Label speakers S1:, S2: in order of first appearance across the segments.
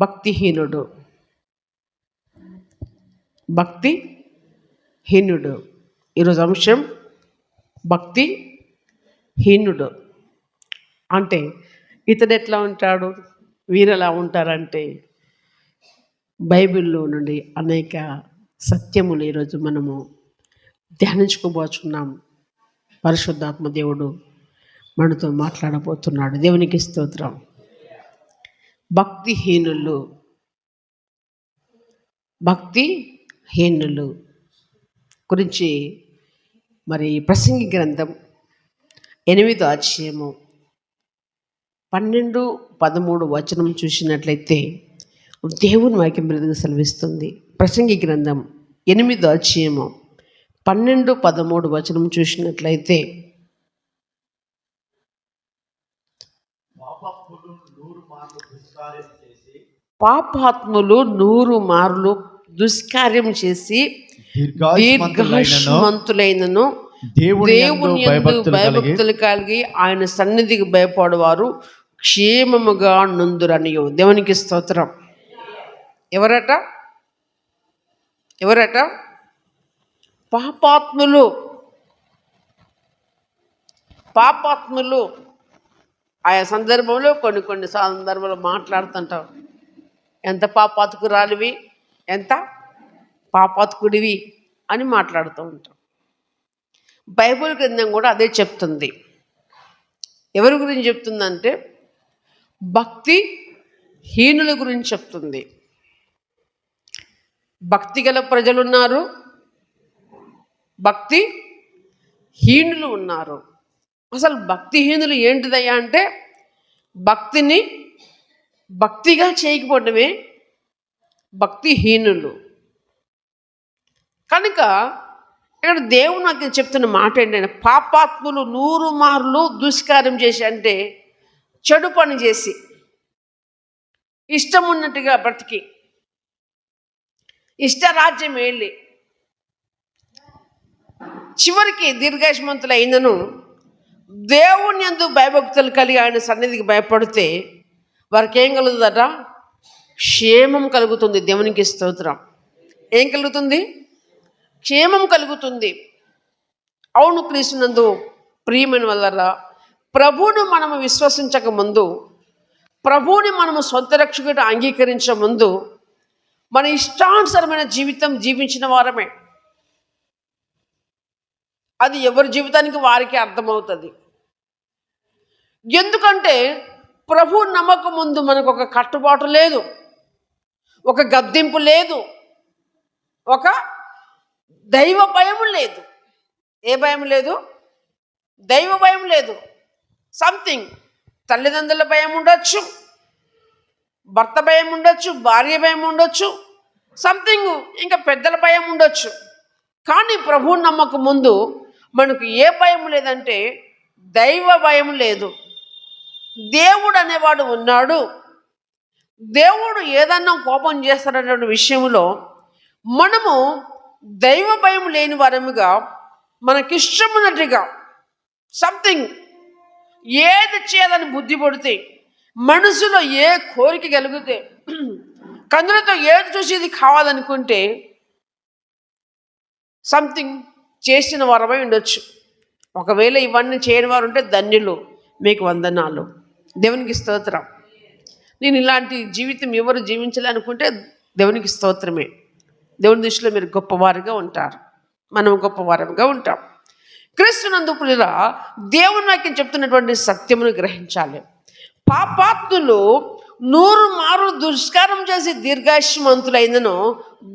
S1: భక్తిహీనుడు. భక్తిహీనుడు. ఈరోజు అంశం భక్తిహీనుడు. అంటే ఇతడు ఎట్లా ఉంటాడు, వీరు ఎలా ఉంటారంటే బైబిల్లో నుండి అనేక సత్యములు ఈరోజు మనము ధ్యానించుకోబోతున్నాం. పరిశుద్ధాత్మ దేవుడు మనతో మాట్లాడబోతున్నాడు. దేవునికి స్తోత్రం. భక్తిహీనులు గురించి మరి ప్రసంగి గ్రంథం 8వ అధ్యాయము 12-13 వచనం చూసినట్లయితే దేవుని వాక్యం బ్రతుకు సెలవిస్తుంది. ప్రసంగి గ్రంథం 8వ అధ్యాయము 12-13 వచనం చూసినట్లయితే, పాపాత్ములు 100 మార్లు దుష్కార్యం చేసి దీర్ఘాయుష్మంతులైనను దేవుని యందు భయభక్తులు కలిగి ఆయన సన్నిధికి భయపడేవారు క్షేమముగా నుందురనియు. దేవునికి స్తోత్రం. ఎవరట? పాపాత్ములు. ఆయా సందర్భంలో కొన్ని సందర్భంలో మాట్లాడుతుంటాం, ఎంత పాపాత్కురాలివి, ఎంత పాపాత్కుడివి అని మాట్లాడుతూ ఉంటాం. బైబిల్ గ్రంథం కూడా అదే చెప్తుంది. ఎవరి గురించి చెప్తుందంటే భక్తిహీనుల గురించి చెప్తుంది. భక్తి గల ప్రజలు ఉన్నారు, భక్తిహీనులు ఉన్నారు. అసలు భక్తిహీనులు ఏంటిదయ్యా అంటే భక్తిని భక్తిగా చేయకపోవడమే భక్తిహీనులు. కనుక ఇక్కడ దేవుడు నాకు చెప్తున్న మాట ఏంటంటే పాపాత్ములు 100 మార్లు దుష్కార్యం చేసి, అంటే చెడు పని చేసి ఇష్టం ఉన్నట్టుగా బ్రతికి ఇష్టరాజ్యం వెళ్ళి చివరికి దీర్ఘాయుష్మంతులు అయినను దేవుని యందు భయభక్తులు కలిగి ఆయన సన్నిధికి భయపడితే వారికి ఏం కలుగుతుందట? క్షేమం కలుగుతుంది. దేవునికి స్తోత్రం. ఏం కలుగుతుంది? క్షేమం కలుగుతుంది. అవును, క్రీస్తునందు ప్రియమైన వల్లరా, ప్రభువును మనము విశ్వసించక ముందు, ప్రభువుని మనము సొంత రక్షకుడిగా అంగీకరించే ముందు మన ఇష్టానుసరమైన జీవితం జీవించిన వారమే. అది ఎవరి జీవితానికి వారికి అర్థమవుతుంది. ఎందుకంటే ప్రభు నమ్మకం ముందు మనకు ఒక కట్టుబాటు లేదు, ఒక గద్దింపు లేదు, ఒక దైవ భయం లేదు. ఏ భయం లేదు? దైవ భయం లేదు. సంథింగ్ తల్లిదండ్రుల భయం ఉండొచ్చు, భర్త భయం ఉండొచ్చు, భార్య భయం ఉండొచ్చు, సంథింగ్ ఇంకా పెద్దల భయం ఉండొచ్చు. కానీ ప్రభు నమ్మకం ముందు మనకు ఏ భయం లేదంటే దైవ భయం లేదు. దేవుడు అనేవాడు ఉన్నాడు. దేవుడు ఏదన్నా కోపం చేస్తాడనే విషయంలో మనము దైవ భయం లేని వారముగా మనకిష్టమున్నట్టుగా సంథింగ్ ఏది చేయాలని బుద్ధి పడితే, మనసులో ఏ కోరిక కలిగితే, కన్నులతో ఏది చూసి ఇది కావాలనుకుంటే సంథింగ్ చేసిన వారమై ఉండొచ్చు. ఒకవేళ ఇవన్నీ చేయని వారు ఉంటే ధన్యులు, మీకు వందనాలు. దేవునికి స్తోత్రం. నేను ఇలాంటి జీవితం ఎవరు జీవించాలనుకుంటే దేవునికి స్తోత్రమే. దేవుని దృష్టిలో మీరు గొప్పవారుగా ఉంటారు, మనం గొప్పవారంగా ఉంటాం. క్రీస్తునందు ప్రియుల దేవుని వాక్యం చెప్తున్నటువంటి సత్యమును గ్రహించాలి. పాపాత్ములు 100 మార్లు దుష్కారం చేసి దీర్ఘాయుష్మంతులైనను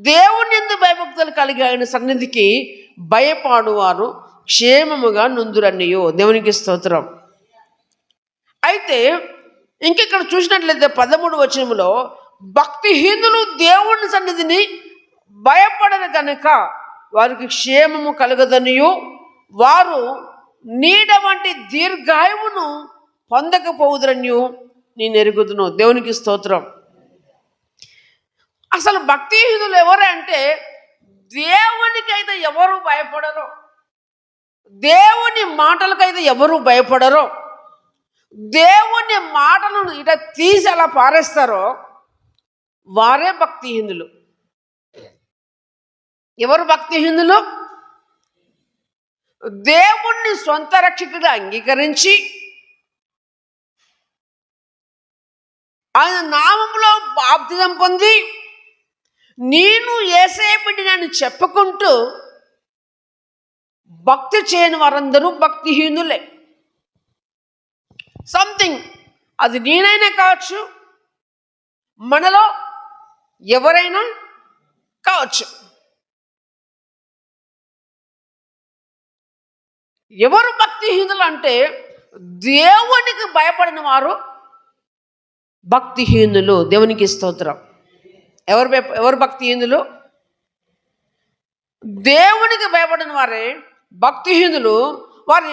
S1: దేవుని యందు భయభక్తులు కలిగి ఆయన సన్నిధికి భయపడువారు క్షేమముగా నుందురనియో. దేవునికి స్తోత్రం. అయితే ఇంకెక్కడ చూసినట్లయితే 13వ వచనములో భక్తిహీనులు దేవుని సన్నిధిని భయపడరు కనుక వారికి క్షేమము కలగదనియు వారు నీడ వంటి దీర్ఘాయువును పొందకపోవుదరనియు నేను ఎరుగుదును. దేవునికి స్తోత్రం. అసలు భక్తిహీనులు ఎవరంటే దేవునికైతే ఎవరు భయపడరు, దేవుని మాటలకైతే ఎవరు భయపడరు, దేవుని మాటలను ఇట తీసి అలా పారేస్తారో వారే భక్తిహీనులు. ఎవరు భక్తిహీనులు? దేవుణ్ణి సొంత రక్షకుడిగా అంగీకరించి ఆయన నామములో బాప్తిజం పొంది నేను యేసయ్య బిడ్డనని చెప్పుకుంటూ భక్తి చేయని వారందరూ భక్తిహీనులే. సంథింగ్, అది నేనైనా కావచ్చు, మనలో ఎవరైనా కావచ్చు. ఎవరు భక్తిహీనులు అంటే దేవునికి భయపడిన వారు భక్తిహీనులు. దేవునికి స్తోత్రం. ఎవరు భక్తిహీనులు? దేవునికి భయపడిన వారే భక్తిహీనులు. వారు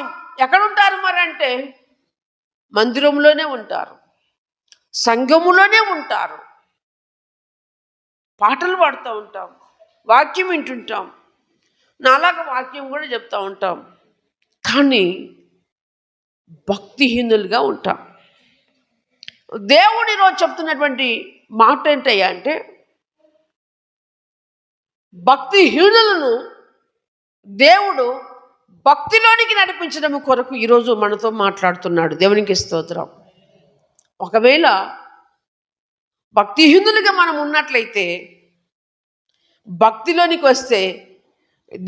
S1: ఎక్కడుంటారు మరి అంటే మందిరంలోనే ఉంటారు, సంఘములోనే ఉంటారు, పాటలు పాడుతూ ఉంటాం, వాక్యం వింటుంటాం, నాలాగా వాక్యం కూడా చెప్తూ ఉంటాం, కానీ భక్తిహీనులుగా ఉంటాం. దేవుడు ఈరోజు చెప్తున్నటువంటి మాట ఏంటయ్యా అంటే భక్తిహీనులను దేవుడు భక్తిలోనికి నడిపించడం కొరకు ఈరోజు మనతో మాట్లాడుతున్నాడు. దేవునికి స్తోత్రం. ఒకవేళ భక్తిహీనులుగా మనం ఉన్నట్లయితే భక్తిలోనికి వస్తే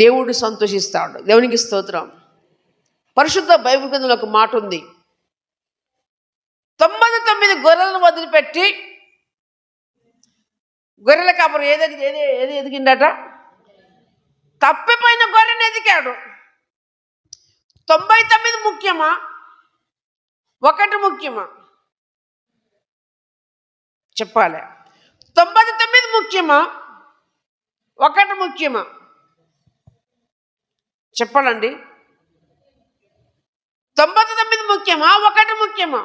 S1: దేవుడు సంతోషిస్తాడు. దేవునికి స్తోత్రం. పరిశుద్ధ బైబిల్ గ్రంథంలో ఒక మాట ఉంది, 99 గొర్రెలను వదిలిపెట్టి గొర్రెల కాపరి ఏది ఎదిగిండట? తప్పిపోయిన గొర్రెను ఎదిగాడు. 99 ముఖ్యమా, ఒకటి ముఖ్యమా? చెప్పాలి. 99 ముఖ్యమా, ఒకటి ముఖ్యమా? చెప్పాలండి. 99 ముఖ్యమా, ఒకటి ముఖ్యమా?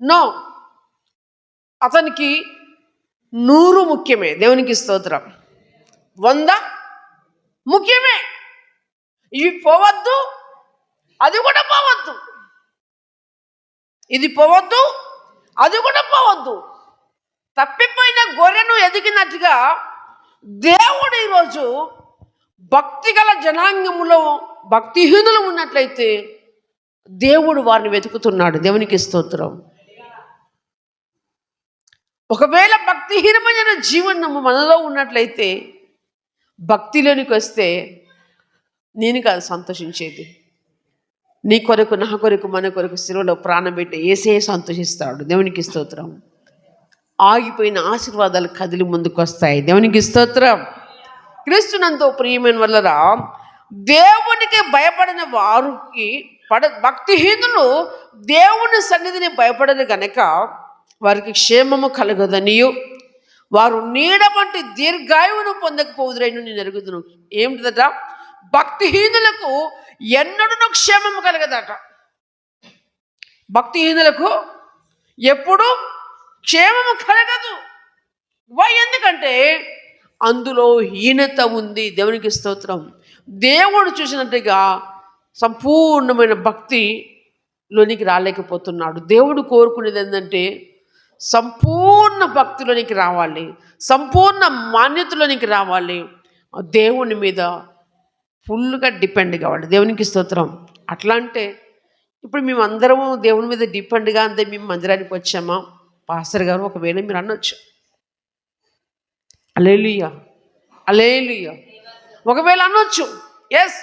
S1: నో, అతనికి 100 ముఖ్యమే. దేవునికి స్తోత్రం. 100 ముఖ్యమే. ఇవి పోవద్దు, అది కూడా పోవద్దు. ఇది పోవద్దు, అది కూడా పోవద్దు. తప్పిపోయిన గొర్రెను ఎదిగినట్టుగా దేవుడు ఈరోజు భక్తి గల జనాంగములో భక్తిహీనులు ఉన్నట్లయితే దేవుడు వారిని వెతుకుతున్నాడు. దేవునికి స్తోత్రం. ఒకవేళ భక్తిహీనమైన జీవనము మనలో ఉన్నట్లయితే భక్తిలోనికి వస్తే నేను కాదు సంతోషించేది, నీ కొరకు, నా కొరకు, మన కొరకు శిలువలో ప్రాణం పెట్టి యేసే సంతోషిస్తాడు. దేవునికి స్తోత్రం. ఆగిపోయిన ఆశీర్వాదాలు కదిలి ముందుకు వస్తాయి. దేవునికి స్తోత్రం. క్రీస్తునందు ప్రియమైన వల్లరా దేవునికి భయపడిన వారికి భక్తిహీనులు దేవుని సన్నిధిని భయపడని గనక వారికి క్షేమము కలగదనియు వారు నీడ వంటి దీర్ఘాయువును పొందకపోదురైన నేను ఎరుగుదును. ఏమిటదట? భక్తిహీనులకు ఎన్నడూ క్షేమము కలగదట. భక్తిహీనులకు ఎప్పుడు క్షేమము కలగదు. ఎందుకంటే అందులో హీనత ఉంది. దేవునికి స్తోత్రం. దేవుడు చూసినట్టుగా సంపూర్ణమైన భక్తిలోనికి రాలేకపోతున్నాడు. దేవుడు కోరుకునేది ఏంటంటే సంపూర్ణ భక్తిలోనికి రావాలి, సంపూర్ణ మాన్యతలోనికి రావాలి, దేవుని మీద ఫుల్గా డిపెండ్ కావాలి. దేవునికి స్తోత్రం. అట్లా అంటే ఇప్పుడు మేమందరము దేవుని మీద డిపెండ్గా అంతే మేము మందిరానికి వచ్చామా పాస్టర్ గారు? ఒకవేళ మీరు అనొచ్చు, హల్లెలూయా హల్లెలూయా, ఒకవేళ అనొచ్చు. ఎస్,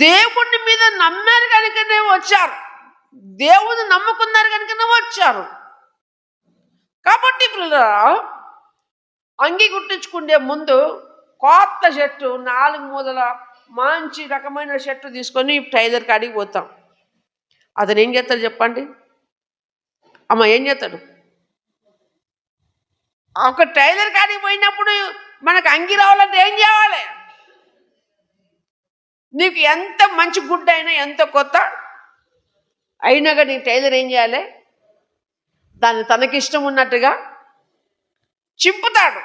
S1: దేవుని మీద నమ్మారు కనుకనే వచ్చారు, దేవుని నమ్ముకున్నారు కనుకనే వచ్చారు. కాబట్టి అంగి కుట్టించుకుంటే ముందు కొత్త షర్టు 4 మూదల మంచి రకమైన షర్టు తీసుకొని టైలర్ కాడికి పోతాం. అతను ఏం చేస్తాడు చెప్పండి అమ్మ? ఏం చేస్తాడు? ఒక టైలర్ కాడికి పోయినప్పుడు మనకు అంగి రావాలంటే ఏం చేయాలి? నీకు ఎంత మంచి గుడ్డ అయినా, ఎంత కొత్త అయినా కానీ టైలర్ ఏం చేయాలి? దాన్ని తనకిష్టం ఉన్నట్టుగా చింపుతాడు,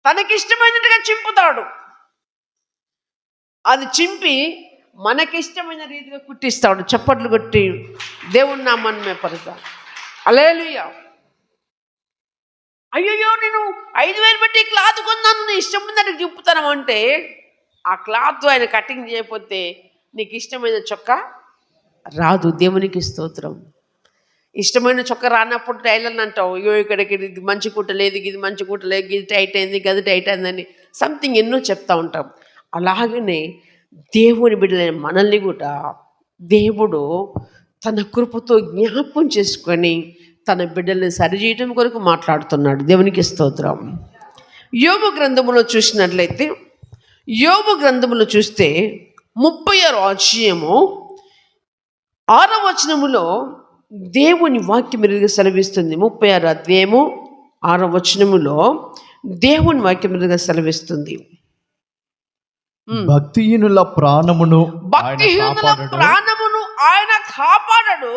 S1: తనకిష్టమైనట్టుగా చింపుతాడు. అది చింపి మనకిష్టమైన రీతిగా కుట్టిస్తాడు. చప్పట్లు కొట్టి దేవుని నామాన్ని మెప్పరుతాడు. హల్లెలూయా. అయ్యయ్యో నేను 5,000 పెట్టి క్లాత్ కొన్నాను, నీ ఇష్టం ఉందని చెప్తాను అంటే, ఆ క్లాత్ ఆయన కటింగ్ చేయకపోతే నీకు ఇష్టమైన చొక్కా రాదు. దేవునికి స్తోత్రం. ఇష్టమైన చొక్కా రానప్పుడు టైలర్ని అంటావు, అయ్యో ఇక్కడికి ఇది మంచి కుట్టలేదు, ఇది మంచి కుట్టలేదు, ఇది టైట్ అయింది, గది టైట్ అయిందని సంథింగ్ ఎన్నో చెప్తా ఉంటాం. అలాగనే దేవుని బిడ్డలైన మనల్ని కూడా దేవుడు తన కృపతో జ్ఞాపకం చేసుకొని తన బిడ్డల్ని సరిచేయటం కొరకు మాట్లాడుతున్నాడు. దేవునికి స్తోత్రం. యోబు గ్రంథములో చూసినట్లయితే, యోబు గ్రంథములో చూస్తే 30వ అధ్యాయము 6వ వచనములో దేవుని వాక్యం మీరుగా సెలవిస్తుంది. 36వ అధ్యాయము 6వ వచనములో దేవుని వాక్యం మీరుగా సెలవిస్తుంది.
S2: భక్తిహీనుల ప్రాణమును
S1: ఆయన కాపాడడు,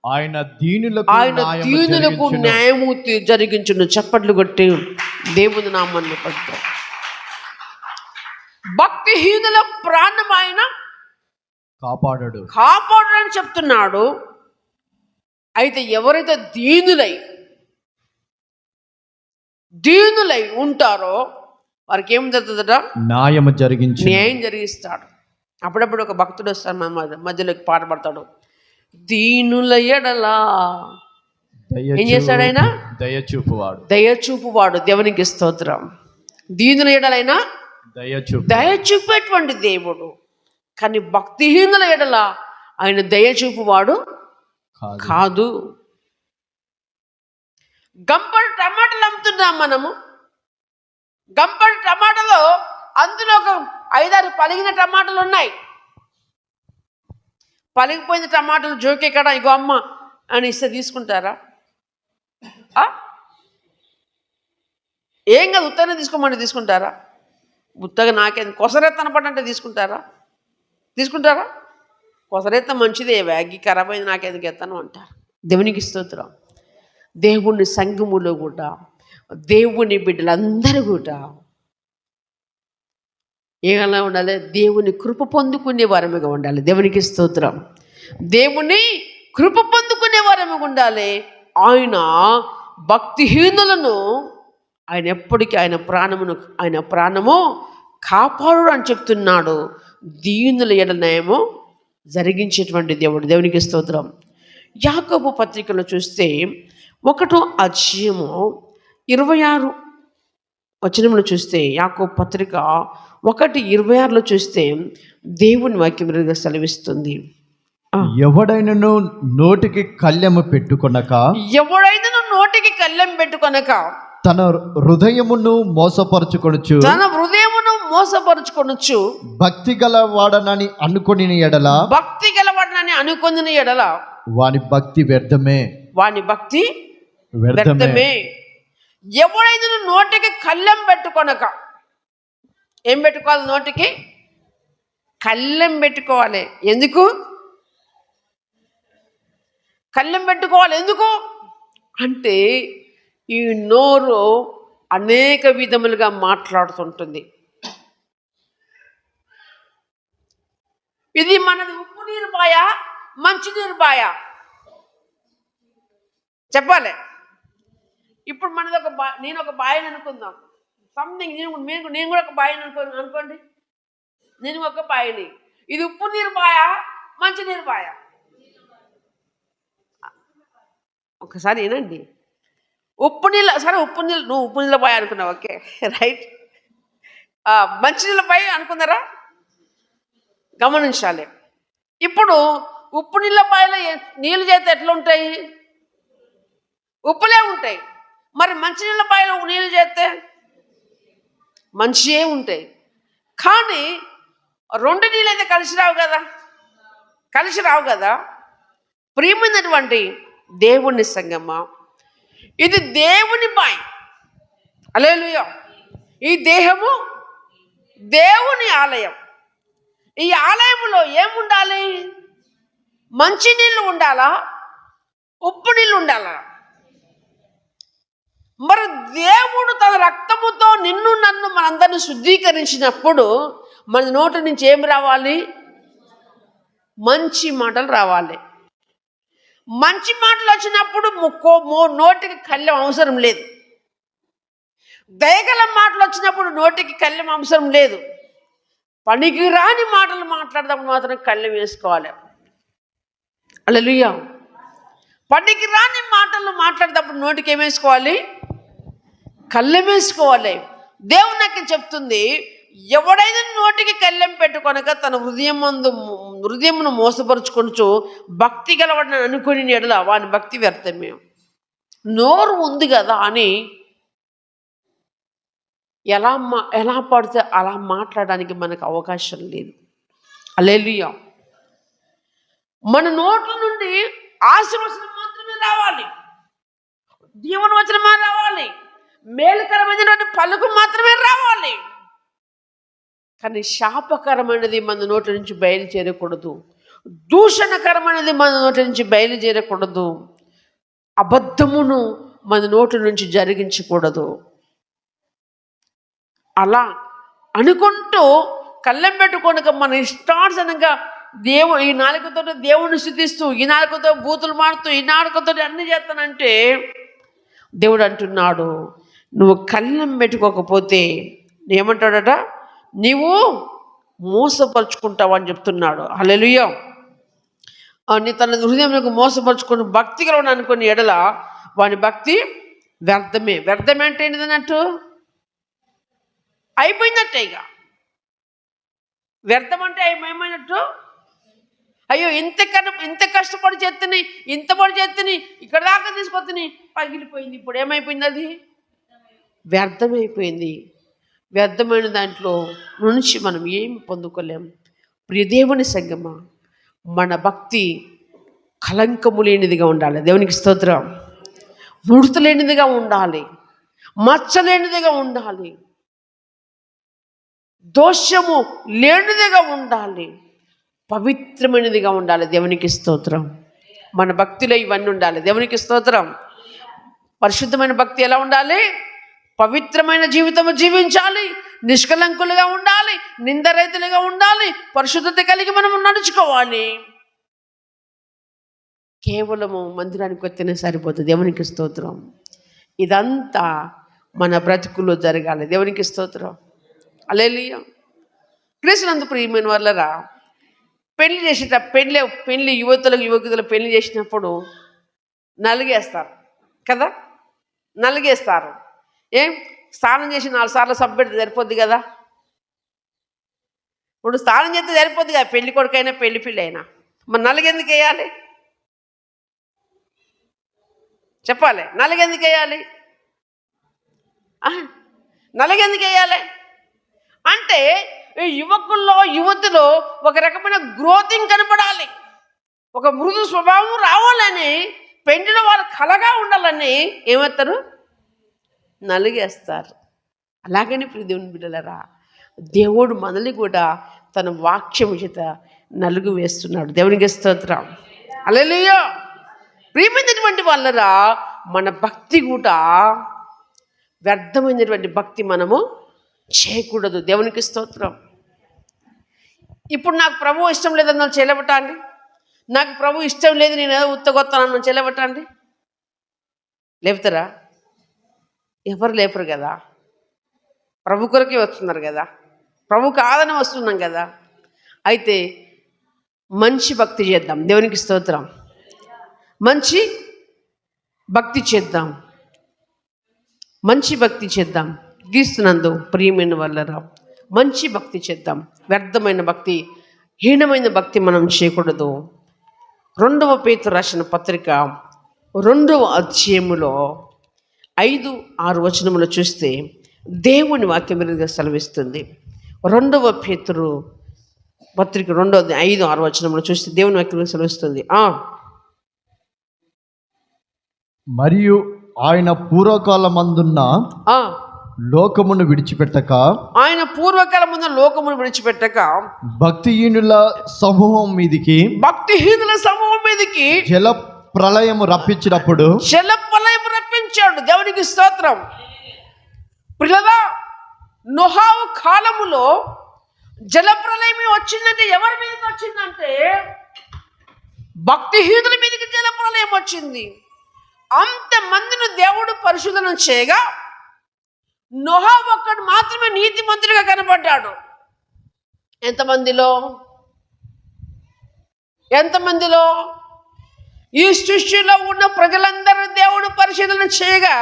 S1: ఆయన దీనులకు న్యాయము జరిగించును. చప్పట్లు కొట్టి దేవుని నామాన్ని పడతారు. భక్తిహీనుల ప్రాణం ఆయన కాపాడడు అని చెప్తున్నాడు. అయితే ఎవరైతే దీనులై ఉంటారో వారికి ఏం జరుగుతుందట? న్యాయం జరిగిస్తాడు. అప్పుడప్పుడు ఒక భక్తుడు వస్తాడు మన మధ్యలోకి, పాట పడతాడు, దీనుల ఎడలా ఏం చేస్తాడు ఆయన? దయచూపువాడు. దేవునికి స్తోత్రం. దీనుల ఎడలైనా దయచూపేటువంటి దేవుడు. కానీ భక్తిహీనుల ఎడల ఆయన దయచూపువాడు కాదు. గంపడి టమాటాలు అమ్ముతున్నాం మనము. గంపడి టమాటాలో అందులో ఒక 5-6 పలిగిన టమాటాలు ఉన్నాయి. పలిగిపోయిన టమాటాలు జోకే కాడ ఇగో అమ్మ అని ఇస్తే తీసుకుంటారా? ఏం కాదు, ఉత్తగానే తీసుకోమంటే తీసుకుంటారా? ఉత్తగా నాకేం కొసరెత్త అనపడంటే తీసుకుంటారా? కొసరెత్త మంచిదే, వ్యాగి ఖరాబ్ అయింది నాకెందుకు ఎత్తాను అంటారు. దేవునికి స్తోత్రం. దేవుని సంఘములో కూడా దేవుని బిడ్డలందరూ కూడా ఎలా ఉండాలి? దేవుని కృప పొందుకునే వారముగా ఉండాలి. దేవునికి స్తోత్రం. దేవుని కృప పొందుకునే వారముగా ఉండాలి. ఆయన భక్తిహీనులను ఆయన ఎప్పటికీ ఆయన ప్రాణము కాపాడు అని చెప్తున్నాడు. దీనుల ఎడల న్యాయము జరిగించేటువంటి దేవుడు. దేవునికి స్తోత్రం. యాకోబు పత్రికలో చూస్తే 1వ అధ్యాయము 26 వచనంలో చూస్తే, యాకోబు పత్రిక 1:26లో చూస్తే దేవుని వాక్యం సెలవిస్తుంది,
S2: ఎవడైనను నోటికి కళ్ళెం పెట్టుకొనక తన హృదయమును మోసపరుచుకొనుచు భక్తి గలవాడనని అనుకొని ఎడల వాని భక్తి వ్యర్థమే.
S1: ఎవడైనా నోటికి కళ్ళెం పెట్టుకొనక, ఏం పెట్టుకోవాలి? నోటికి కళ్ళెం పెట్టుకోవాలి. ఎందుకు కళ్ళెం పెట్టుకోవాలి? ఎందుకు అంటే ఈ నోరు అనేక విధములుగా మాట్లాడుతుంటుంది. ఇది మనది ఉప్పు నీరు బాయ, మంచినీరు బాయ చెప్పాలి. ఇప్పుడు మనది నేను ఒక బాయని అనుకుందాం. సంథింగ్ నేను కూడా ఒక బాయని అనుకోండి. నేను ఒక బాయని. ఇది ఉప్పు నీరు బాయ, మంచినీరు బాయ? ఒకసారి ఏనండి, ఉప్పు నీళ్ళు నువ్వు ఉప్పు నీళ్ళ బాయ్ అనుకున్నావు, ఓకే రైట్. మంచినీళ్ళ బాయ్ అనుకున్నారా? గమనించాలి. ఇప్పుడు ఉప్పు నీళ్ళ బాయలో నీళ్ళు చేస్తే ఎట్లా ఉంటాయి? ఉప్పులే ఉంటాయి. మరి మంచినీళ్ళ బాయలో నీళ్ళు చేస్తే మంచియే ఉంటాయి. కానీ 2 నీళ్ళు అయితే కలిసి రావు కదా. ప్రియమైనటువంటి దేవుని సంగమా, ఇది దేవుని బాయ్. హల్లెలూయా. ఈ దేహము దేవుని ఆలయం. ఈ ఆలయంలో ఏముండాలి? మంచి నీళ్ళు ఉండాలా, ఉప్పు నీళ్ళు ఉండాలా? మరి దేవుడు తన రక్తముతో నిన్ను నన్ను మనందరిని శుద్ధీకరించినప్పుడు మన నోటి నుంచి ఏం రావాలి? మంచి మాటలు రావాలి. మంచి మాటలు వచ్చినప్పుడు నోటికి కళ్ళెం అవసరం లేదు. దయగల మాటలు వచ్చినప్పుడు నోటికి కళ్ళెం అవసరం లేదు. పనికి రాని మాటలు మాట్లాడేటప్పుడు మాత్రం కళ్ళెం వేసుకోవాలి. హల్లెలూయా. పనికి రాని మాటలు మాట్లాడేటప్పుడు నోటికి ఏం వేసుకోవాలి? కళ్ళెం వేసుకోవాలి. దేవుని నాకు చెప్తుంది, ఎవడైనా నోటికి కళ్ళెం పెట్టుకొనక తన హృదయమును మోసపరుచుకొనుచు భక్తి గలవాడిని అనుకుని ఎడల వాని భక్తి వ్యర్థమే. నోరు ఉంది కదా అని ఎలా పడితే అలా మాట్లాడడానికి మనకు అవకాశం లేదు. హల్లెలూయా. మన నోట్ల నుండి ఆశీర్వచనం మాత్రమే రావాలి, దీవెన వచనమే రావాలి, మేలుకరమైనటువంటి పలుకు మాత్రమే రావాలి. కానీ శాపకరమైనది మన నోటి నుంచి బయలుదేరకూడదు, దూషణకరమైనది మన నోటి నుంచి బయలుదేరకూడదు, అబద్ధమును మన నోటి నుంచి జరిగించకూడదు. అలా అనుకుంటూ కళ్ళెం పెట్టుకోనక మన ఇష్టానుసారంగా ఈ నాలుకతో దేవుని స్థుతిస్తూ, ఈ నాలుకతో బూతులు మాడుతూ, ఈ నాలుకతో అన్ని చేస్తానంటే దేవుడు అంటున్నాడు, నువ్వు కళ్ళెం పెట్టుకోకపోతే ఏమంటాడట, నీవు మోసపరుచుకుంటావు అని చెప్తున్నాడు. హల్లెలూయా. నీ తన హృదయంలో మోసపరుచుకుని భక్తి గలవాడు అనుకుని ఎడల వాని భక్తి వ్యర్థమే. వ్యర్థమే అంటే ఏంటిది అన్నట్టు? అయిపోయిందట్టే. ఇక వ్యర్థం అంటే ఏమైనట్టు? అయ్యో ఇంత కష్టపడి చేతిని, ఇంత పడి చేతిని, ఇక్కడ దాకా తీసుకొచ్చి పగిలిపోయింది. ఇప్పుడు ఏమైపోయింది? అది వ్యర్థమైపోయింది. వ్యర్థమైన దాంట్లో నుంచి మనం ఏమి పొందుకోలేం. ప్రియ దేవుని సంగమా, మన భక్తి కళంకము లేనిదిగా ఉండాలి. దేవునికి స్తోత్రం. ముడత లేనిదిగా ఉండాలి, మచ్చలేనిదిగా ఉండాలి, దోషము లేనిదిగా ఉండాలి, పవిత్రమైనదిగా ఉండాలి. దేవునికి స్తోత్రం. మన భక్తిలో ఇవన్నీ ఉండాలి. దేవునికి స్తోత్రం. పరిశుద్ధమైన భక్తి ఎలా ఉండాలి? పవిత్రమైన జీవితము జీవించాలి, నిష్కలంకులుగా ఉండాలి, నిందరహితులుగా ఉండాలి, పరిశుద్ధత కలిగి మనం నడుచుకోవాలి. కేవలము మందిరానికి వస్తేనే సరిపోతుంది. దేవునికి స్తోత్రం. ఇదంతా మన బ్రతుకులో జరగాలి. దేవునికి స్తోత్రం. హల్లెలూయా. క్రీస్తునందు ప్రియమైన వాళ్ళరా, పెళ్లి యువకులు పెళ్లి చేసినప్పుడు నలిగేస్తారు కదా, నలిగేస్తారు. స్నానం చేసి 4 సార్లు సబ్బు పెడితే సరిపోద్ది కదా. ఇప్పుడు స్నానం చేస్తే సరిపోద్ది కదా, పెళ్లి కొడుకైనా పెళ్లి పిల్ల అయినా. మరి నలుగెందుకు వేయాలి చెప్పాలి? నలుగెందుకు వేయాలి? నలుగెందుకు వేయాలి అంటే ఈ యువకుల్లో యువతిలో ఒక రకమైన గ్రోతింగ్ కనపడాలి, ఒక మృదు స్వభావం రావాలని, పెండిలో వాళ్ళు కలగా ఉండాలని ఏమవుతారు? నలిగేస్తారు. అలాగని ప్రియ దేవుని బిడ్డలారా, దేవుడు మనల్ని కూడా తన వాక్యము చేత నలుగు వేస్తున్నాడు. దేవునికి స్తోత్రం. హల్లెలూయా. ప్రియమైనటువంటి వాళ్ళరా, మన భక్తి కూడా వ్యర్థమైనటువంటి భక్తి మనము చేయకూడదు. దేవునికి స్తోత్రం. ఇప్పుడు నాకు ప్రభు ఇష్టం లేదన్న చెలబట్టండి, నాకు ప్రభు ఇష్టం లేదు, నేను ఏదో ఉత్తగొత్తానన్న చెలబట్టండి. లేపుతారా? ఎవరు లేపరు కదా. ప్రభు కొరకే వస్తున్నారు కదా, ప్రభు కాదని వస్తున్నాం కదా. అయితే మంచి భక్తి చేద్దాం. దేవునికి స్తోత్రం. మంచి భక్తి చేద్దాం, మంచి భక్తి చేద్దాం. క్రీస్తునందు ప్రియమైన వాళ్ళరా, మంచి భక్తి చేద్దాం. వ్యర్థమైన భక్తి, హీనమైన భక్తి మనం చేయకూడదు. 2వ పేతురు రాసిన పత్రిక 2వ అధ్యాయములో 5-6 వచనములు చూస్తే దేవుని వాక్యం విధంగా సెలవిస్తుంది. 2వ పేతురు పత్రిక 5-6 వచనములు చూస్తే దేవుని వాక్యం సెలవిస్తుంది.
S2: మరియు ఆయన పూర్వకాలమందున్న లోకమును విడిచిపెట్టక,
S1: ఆయన పూర్వకాలమున్న లోకమును విడిచిపెట్టక
S2: భక్తిహీనుల సమూహం మీదికి జల ప్రళయము రప్పించినప్పుడు
S1: రప్పించాడు. దేవునికి స్తోత్రం. పిల్లగా నోహావు కాలములో జల ప్రళయం వచ్చిందంటే ఎవరి మీదకి వచ్చిందంటే భక్తిహీనుల మీదకి జల ప్రళయం వచ్చింది. అంతమందిని దేవుడు పరిశోధన చేయగా నోహా ఒక్కడు మాత్రమే నీతిమంతుడిగా కనబడ్డాడు. ఎంతమందిలో ఈ సృష్టిలో ఉన్న ప్రజలందరూ దేవుడు పరిశీలన చేయగా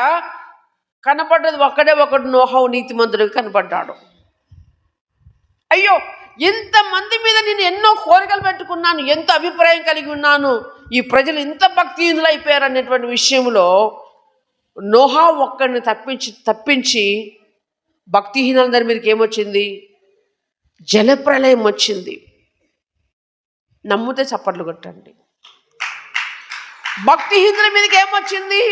S1: కనపడ్డది ఒకడు నోహా నీతిమంతుడిగా కనపడ్డాడు. అయ్యో, ఇంతమంది మీద నేను ఎన్నో కోరికలు పెట్టుకున్నాను, ఎంత అభిప్రాయం కలిగి ఉన్నాను, ఈ ప్రజలు ఇంత భక్తిహీనులు అయిపోయారు అనేటువంటి విషయంలో నోహా ఒక్కడిని తప్పించి భక్తిహీనులందరి మీదకి ఏమొచ్చింది? జలప్రలయం వచ్చింది. నమ్మితే చప్పట్లు కొట్టండి. భక్తిహీనుల మీదకి ఏమొచ్చింది?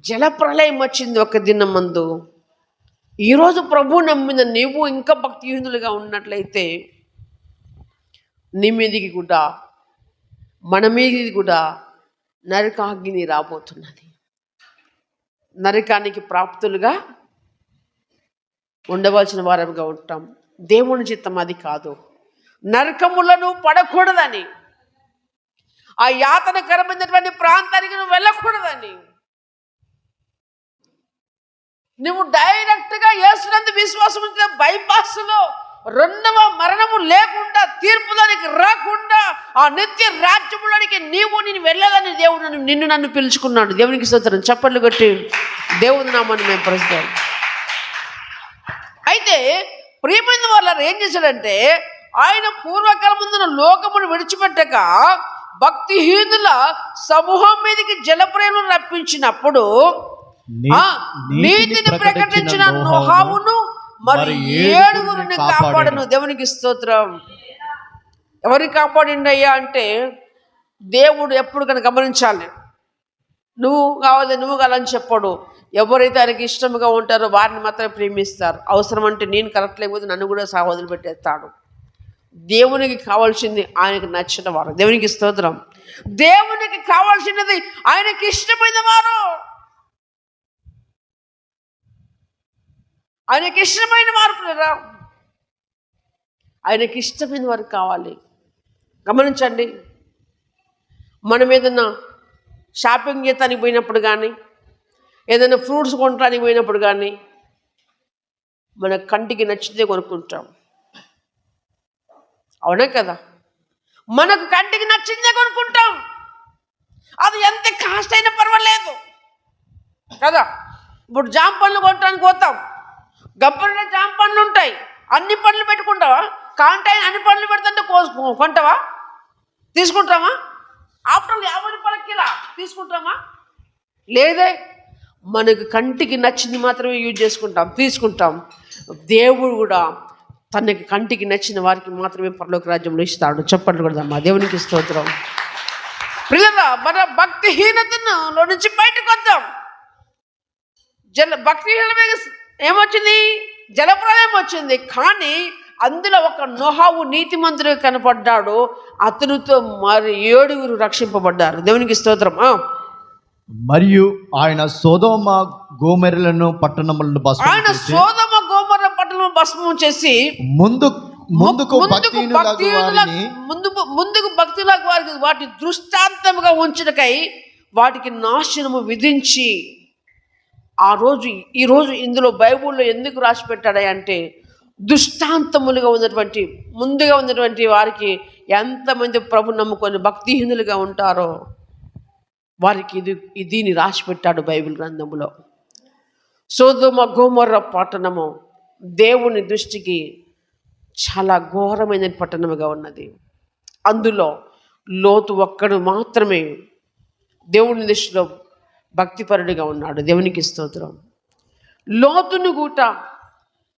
S1: జలప్రలయం వచ్చింది ఒక దినం ముందు. ఈరోజు ప్రభు నమ్మిన నీవు ఇంకా భక్తిహీనులుగా ఉన్నట్లయితే నీ మీదికి కూడా మన మీదికి కూడా నరకాగ్ని రాబోతున్నది. నరకానికి ప్రాప్తులుగా ఉండవలసిన వారంగా ఉంటాం. దేవుని చిత్తం అది కాదు. నరకములను పడకూడదని, ఆ యాతనకరమైనటువంటి ప్రాంతానికి నువ్వు వెళ్ళకూడదని, నువ్వు డైరెక్ట్గా యేసునందు విశ్వాసం ఉంచిన బైపాస్లో రెండవ మరణము లేకుండా, తీర్పులోనికి రాకుండా ఆ నిత్య రాజ్యములోనికి నేను వెళ్ళదని దేవుడు నన్ను పిలుచుకున్నాడు. దేవునికి స్తోత్రం. చప్పట్లు కొట్టి దేవుని నామాన్ని మేము ప్రస్తుతం. అయితే ప్రియమైన వాళ్ళు ఏం చేశాడంటే, ఆయన పూర్వకాలం ముందున లోకమును విడిచిపెట్టక భక్తిహీనుల సమూహం మీదకి జలప్రేమను రప్పించినప్పుడు నీతిని ప్రకటించిన నోహావును మరి 7 కాపాడను. దేవునికి స్తోత్రం. ఎవరిని కాపాడిండయ్యా అంటే, దేవుడు ఎప్పుడు కనుక గమనించాలి. నువ్వు కావాలని చెప్పడు. ఎవరైతే ఆయనకి ఇష్టముగా ఉంటారో వారిని మాత్రమే ప్రేమిస్తారు. అవసరం అంటే నేను కరెక్ట్ లేకపోతే నన్ను కూడా వదిలి పెట్టేస్తాడు. దేవునికి కావాల్సింది ఆయనకు నచ్చిన వారు. దేవునికి స్తోత్రం. దేవునికి కావాల్సినది ఆయనకి ఇష్టమైన వారు, ఆయనకి ఇష్టమైన వారు. ఆయనకి ఇష్టమైన వారు కావాలి. గమనించండి, మనం ఏదన్నా షాపింగ్ చేయడానికి పోయినప్పుడు కానీ, ఏదైనా ఫ్రూట్స్ కొనడానికి పోయినప్పుడు కానీ మన కంటికి నచ్చితే కొనుక్కుంటాం. అవునా కదా? మనకు కంటికి నచ్చిందే కొనుక్కుంటాం. అది ఎంత కాస్ట్ అయినా పర్వాలేదు కదా. ఇప్పుడు జామ పండ్లు కొనడానికి పోతాం. గబ్బర్లో జామ పండ్లు ఉంటాయి. అన్ని పండ్లు పెట్టుకుంటావా? కాంటాయి అన్ని పండ్లు పెడుతుంటే కొంటావా? తీసుకుంటామా? ఆఫ్టర్ 50 రూపాయల కిలో తీసుకుంటామా? లేదే. మనకు కంటికి నచ్చింది మాత్రమే యూజ్ చేసుకుంటాం, తీసుకుంటాం. దేవుడు కూడా తనకి కంటికి నచ్చిన వారికి మాత్రమే పరలోక రాజ్యంలో ఇస్తాడు. చెప్పండి కూడా మా దేవునికి స్తోత్రం. ప్రియులారా, మన భక్తిహీనతలో నుంచి బయటకు వద్దాం. భక్తిహీన మీద ఏమొచ్చింది? జలప్రలయం వచ్చింది. కానీ అందులో ఒక నోహావు నీతిమంతుడిగా కనపడ్డాడు. అతనితో మరి 7 రక్షింపబడ్డారు. దేవునికి స్తోత్రం.
S2: మరియు ఆయన సొదొమ గొమొర్రాలను పట్టణములను
S1: భస్మం చేసి ముందుకు భక్తులకు వాటి దృష్టాంతముగా ఉంచుటకై వాటికి నాశనము విధించి ఈరోజు ఇందులో బైబిల్లో ఎందుకు రాసి పెట్టాడా అంటే, దృష్టాంతములుగా ఉన్నటువంటి ముందుగా ఉన్నటువంటి వారికి ఎంతమంది ప్రభు నమ్ముకొని భక్తిహీనులుగా ఉంటారో వారికి దీన్ని రాసి పెట్టాడు బైబిల్ గ్రంథంలో. సొదొమ గొమొర్రా పట్టణము దేవుని దృష్టికి చాలా ఘోరమైన పట్టణముగా ఉన్నది. అందులో లోతు ఒక్కడు మాత్రమే దేవుని దృష్టిలో భక్తిపరుడిగా ఉన్నాడు. దేవునికి స్తోత్రం.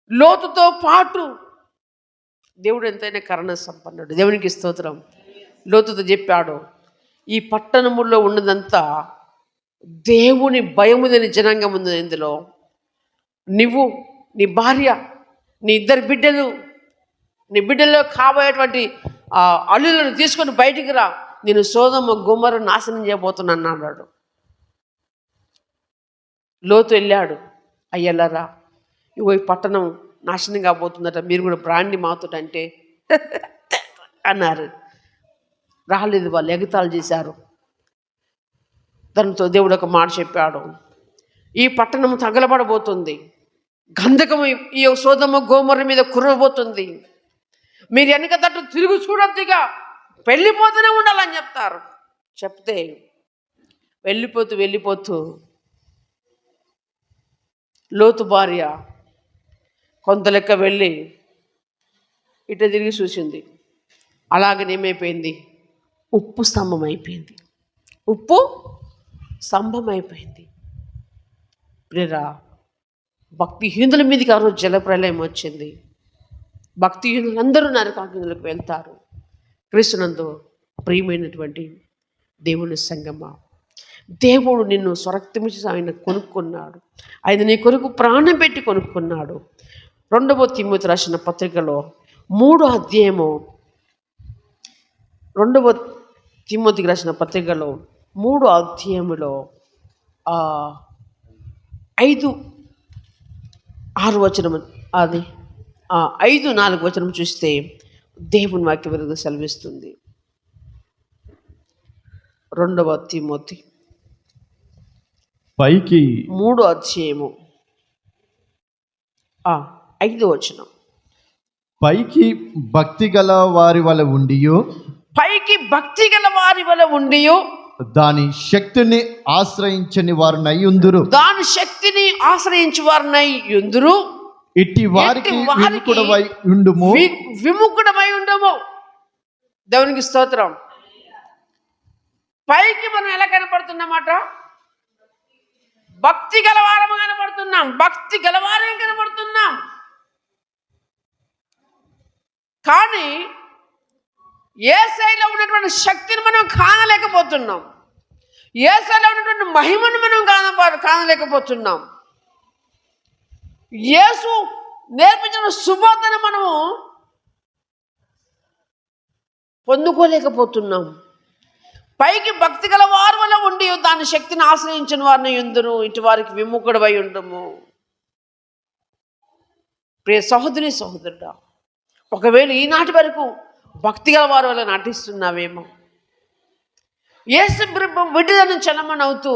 S1: లోతుతో పాటు దేవుడు ఎంతైనా కరుణ సంపన్నుడు. దేవునికి స్తోత్రం. లోతుతో చెప్పాడు, ఈ పట్టణములో ఉన్నదంతా దేవుని భయముదని జనాంగం ఉంది. ఇందులో నువ్వు, నీ భార్య, నీ 2 బిడ్డలు, నీ బిడ్డల్లో కాబోయేటువంటి అల్లులను తీసుకొని బయటికి రా, నేను సొదొమ గొమొర్రా నాశనం చేయబోతున్నాను అన్నాడు. లోతు వెళ్ళాడు. అయ్యలారా, ఇగో ఈ పట్టణం నాశనం కాబోతుందట, మీరు కూడా బ్రాండి మాతుడంటే అన్నారు. రాలేదు. వాళ్ళు ఎగతాళి చేశారు. దానితో దేవుడు ఒక మాట చెప్పాడు, ఈ పట్టణం తగలబడబోతుంది, గంధకం ఈ సొదొమ గొమొర్రా మీద కురవబోతుంది, మీరు వెనక తట్టు తిరుగు చూడొద్దుగా, వెళ్ళిపోతూనే ఉండాలని చెప్తారు. చెప్తే వెళ్ళిపోతూ లోతు భార్య కొంత లెక్క వెళ్ళి ఇట తిరిగి చూసింది. అలాగనే ఏమైపోయింది? ఉప్పు స్తంభం అయిపోయింది. ఉప్పు స్తంభం అయిపోయింది. ప్రియరా, భక్తిహీనుల మీదకి ఆ రోజు జలప్రలయం వచ్చింది. భక్తిహీనులందరూ నరకాగ్నిలోకి వెళ్తారు. క్రీస్తునందు ప్రియమైనటువంటి దేవుని సంగమా, దేవుడు నిన్ను స్వరక్తమిచ్చి ఆయన కొనుక్కున్నాడు. ఆయన నీ కొరకు ప్రాణం పెట్టి కొనుక్కున్నాడు. 2వ తిమోతి రాసిన పత్రికలో 3వ అధ్యాయము, 2వ తిమోతికి రాసిన పత్రికలో 3వ అధ్యాయములో 5-6 వచనం, అది 5-4 వచనం చూస్తే దేవుని వాక్య విరుద్ధ సెలవిస్తుంది. 2వ తిమోతి
S2: పైకి
S1: 3వ అధ్యాయము 5వ వచనం.
S2: పైకి భక్తి గల వారి వలె ఉండియు,
S1: పైకి భక్తి గల వారి వలె ఉండియు,
S2: దాని శక్తిని ఆశ్రయించని వారినై ఉందురు.
S1: దాని శక్తిని ఆశ్రయించి వారినై ఉందురు.
S2: ఇట్టి వారికి విముఖుడవై ఉండుము,
S1: విముఖుడమై ఉండము. దేవునికి స్తోత్రం. పైకి మనం ఎలా కనపడుతున్నమాట? భక్తి గలవారము కనపడుతున్నాం, భక్తి గలవారే కనపడుతున్నాం. కానీ యేసయ్యలో ఉన్నటువంటి శక్తిని మనం కానలేకపోతున్నాం. యేసయ్యలో ఉన్నటువంటి మహిమను మనం కానలేకపోతున్నాం. యేసు నేర్పించిన సుబోధన మనము పొందుకోలేకపోతున్నాం. పైకి భక్తి గల వారి వల్ల ఉండి దాని శక్తిని ఆశ్రయించిన వారిని ఎందురు, ఇటు వారికి విముఖుడవై ఉండము. ప్రియ సహోదరి సహోదరుడా, ఒకవేళ ఈనాటి వరకు భక్తి గల వారి వల్ల నటిస్తున్నావేమో, యేసు విడిదను చలమనవుతూ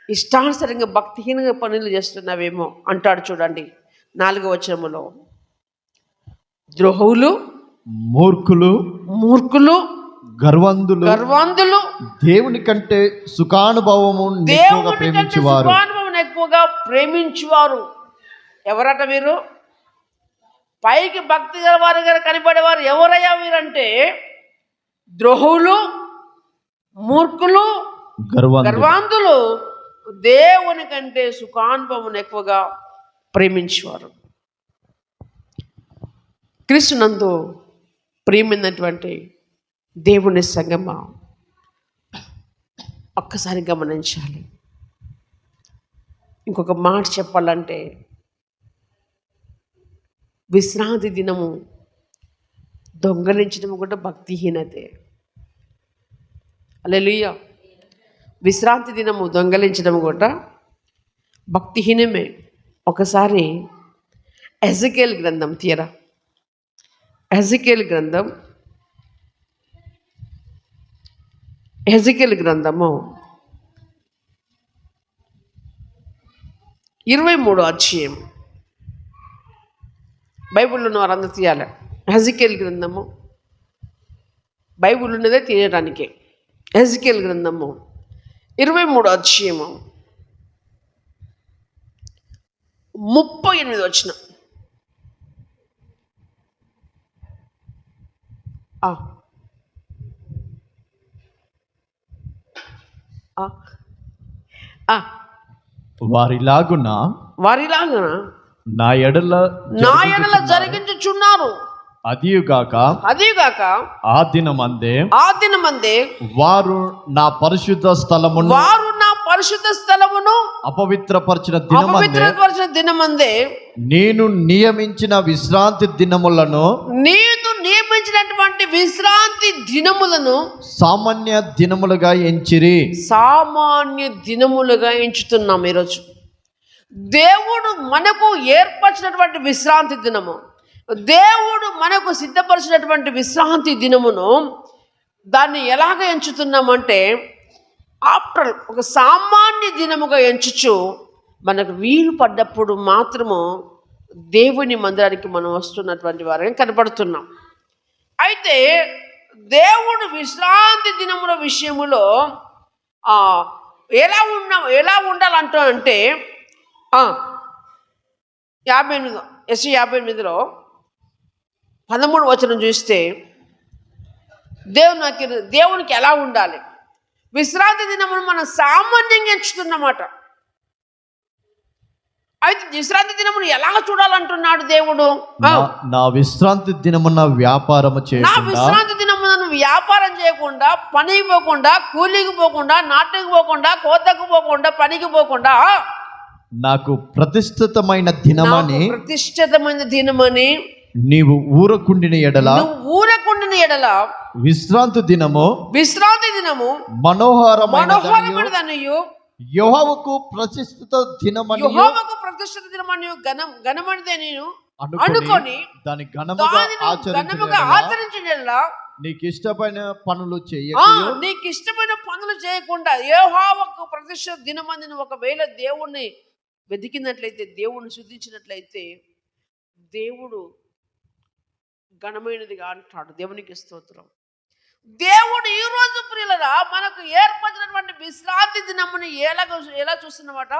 S1: ఇష్టానుసరంగా భక్తిహీనంగా పనులు చేస్తున్నావేమో అంటాడు. చూడండి 4వ వచనములో, ద్రోహులు, మూర్ఖులు, గర్వంధులు, దేవుని కంటే సుఖానుభవము ఎక్కువగా ప్రేమించువారు. ఎవరట వీరు? పైకి భక్తి గల వారి గారు కనబడేవారు. ఎవరయ్యా వీరంటే ద్రోహులు, మూర్ఖులు, గర్వాంధులు, దేవుని కంటే సుఖానుభవం ఎక్కువగా ప్రేమించేవారు. క్రీస్తునందు ప్రియమైనటువంటి దేవుని సంగమా, ఒక్కసారి గమనించాలి. ఇంకొక మాట చెప్పాలంటే, విశ్రాంతి దినము దొంగలించడం కూడా భక్తిహీనతే. హల్లెలూయా. విశ్రాంతి దినము దొంగలించడం కూడా భక్తిహీనమే. ఒకసారి ఎజెకియేలు గ్రంథం తీయరా, ఎజెకియేలు గ్రంథము 23వ అధ్యాయం. బైబిల్ ఉన్న వారందరూ తీయాలి. ఎజెకియేలు గ్రంథము, బైబిల్ ఉన్నదే తీయడానికి. ఎజెకియేలు గ్రంథము 23వ అధ్యాయము 38వ వచనం.
S2: వారిలాగున నా ఎడల
S1: జరిగించుచున్నారు.
S2: అదియుగాక ఆ దినమందే వారు నా పరిశుద్ధ స్థలమును అపవిత్రపరిచిన దినమందే నేను నియమించిన విశ్రాంతి దినములను సామాన్య దినములుగా
S1: ఎంచుతున్నాం. ఈరోజు దేవుడు మనకు ఏర్పరిచినటువంటి విశ్రాంతి దినము, దేవుడు మనకు సిద్ధపరిచినటువంటి విశ్రాంతి దినమును దాన్ని ఎలాగ ఎంచుతున్నామంటే, ఆఫ్టర్ ఒక సామాన్య దినముగా ఎంచుచు మనకు వీలు పడ్డప్పుడు మాత్రము దేవుని మందిరానికి మనం వస్తున్నటువంటి వారిని కనపడుతున్నాం. అయితే దేవుడు విశ్రాంతి దినముల విషయములో ఎలా ఉండాలంటూ అంటే 58లో 13 వచనం చూస్తే దేవునికి ఎలా ఉండాలి. విశ్రాంతి దినమును మనం సామాన్యంగా ఎంచుతున్నమాట. అయితే విశ్రాంతి దినమును ఎలా చూడాలంటున్నాడు దేవుడు?
S2: నా విశ్రాంతి దినమున వ్యాపారం చేయకుండా,
S1: నా విశ్రాంతి దినమున వ్యాపారం చేయకుండా, పనికి పోకుండా, కూలికి పోకుండా, నాటుకు పోకుండా, కోతకు పోకుండా, పనికి పోకుండా,
S2: నాకు ప్రతిష్ఠితమైన దినమని నీవు ఊరకుండిన ఎడల విశ్రాంతి దినము మనోహరమైనదనియు యెహోవాకు ప్రతిష్ఠిత దినమని
S1: ఘనమైనదనియు అనుకొని
S2: దాని ఘనముగా ఆచరించిన నీకు ఇష్టమైన పనులు
S1: చేయకుండా యెహోవాకు ప్రతిష్ఠిత దినమని ఒకవేళ దేవుణ్ణి వెతికినట్లయితే, దేవుణ్ణి శుద్ధించినట్లయితే దేవుడు ఘనమైనదిగా అంటాడు. దేవునికి స్తోత్రం. దేవుడు ఈ రోజు ప్రియులరా మనకు ఏర్పడినటువంటి విశ్రాంతి దినముని ఎలా చూస్తున్నమాట?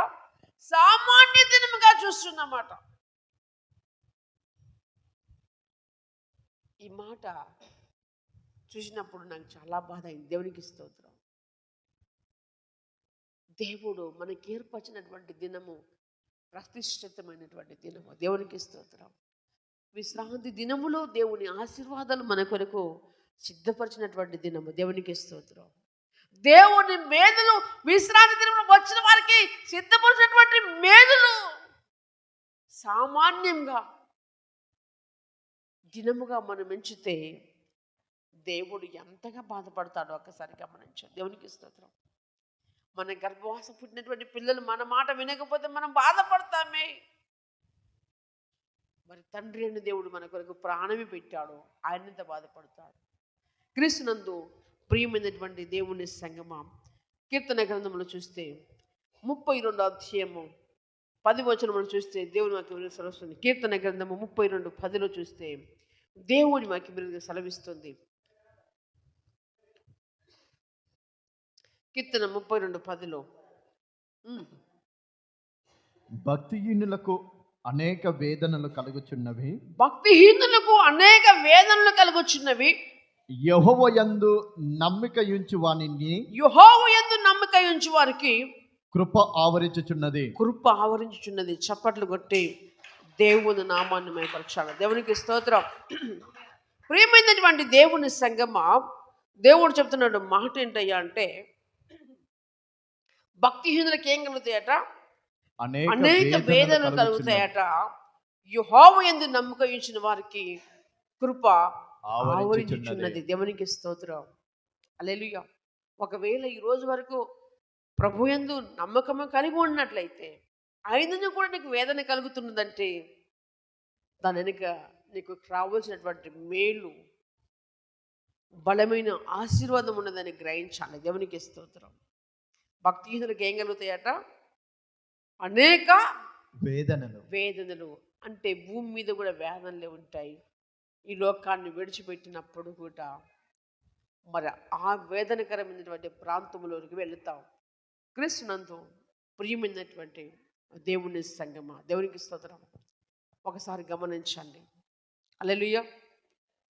S1: సామాన్య దినముగా చూస్తున్నమాట. ఈ మాట చూసినప్పుడు నాకు చాలా బాధ అయింది. దేవునికి స్తోత్రం. దేవుడు మనకి ఏర్పరిచినటువంటి దినము ప్రతిష్ఠితమైనటువంటి దినము. దేవునికి స్తోత్రం. విశ్రాంతి దినములో దేవుని ఆశీర్వాదాలు మన కొరకు సిద్ధపరిచినటువంటి దినము. దేవునికి స్తోత్రం. దేవుని మేలులు విశ్రాంతి దినములో వచ్చిన వారికి సిద్ధపరిచినటువంటి మేలులు సామాన్యంగా దినముగా మనం ఎంచితే దేవుడు ఎంతగా బాధపడతాడో ఒక్కసారి గమనించాడు. దేవునికి స్తోత్రం. మన గర్భవాసం పుట్టినటువంటి పిల్లలు మన మాట వినకపోతే మనం బాధపడతామే. మరి తండ్రి అయిన దేవుడు మన కొరకు ప్రాణమే పెట్టాడు, ఆయన ఎంత బాధపడతాడు. క్రీస్తునందు ప్రియమైనటువంటి దేవుని సంగమా, కీర్తన గ్రంథంలో చూస్తే 32వ అధ్యాయము 10వ వచనమును చూస్తే దేవుని వాక్యం సెలవిస్తుంది. కీర్తన గ్రంథము 32:10లో చూస్తే దేవుని వాక్యం సెలవిస్తుంది. కీర్తన 32:10లో
S2: భక్తిహీనులకు అనేక వేదనలు కలుగుచున్నవి, యెహోవాయందు నమ్మిక ఉంచు
S1: వారికి
S2: కృప ఆవరించుచున్నది.
S1: చప్పట్లు కొట్టి దేవుని నామాన్ని మహిమపరచాలి. దేవునికి స్తోత్రం. ప్రియమైనటువంటి దేవుని సంగమా, దేవుడు చెప్తున్నాడు మాట ఏంటయ్యా అంటే, భక్తిహీనులకు ఏం కలుగుతాయట? అనేక వేదనలు కలుగుతాయట. యెహోవాయందు నమ్మకం ఉంచిన వారికి కృప ఆవరించుచున్నది. దేవునికి స్తోత్రం. హల్లెలూయా. ఒకవేళ ఈ రోజు వరకు ప్రభుయందు నమ్మకము కలిగి ఉన్నట్లయితే, అయినను కూడా నీకు వేదన కలుగుతున్నదంటే దాని వెనుక నీకు రావాల్సినటువంటి మేలు, బలమైన ఆశీర్వాదం ఉన్నదని గ్రహించాలి. దేవునికి స్తోత్రం. భక్తిహీనులకు ఏం కలుగుతాయట? అనేక వేదనలు. అంటే భూమి మీద కూడా వేదనలే ఉంటాయి. ఈ లోకాన్ని విడిచిపెట్టినప్పుడు కూడా మరి ఆ వేదనకరమైనటువంటి ప్రాంతంలోనికి వెళుతాం. క్రీస్తునందు ప్రియమైనటువంటి దేవుని సంగమా, దేవునికి స్తోత్రం. ఒకసారి గమనించండి. హల్లెలూయా,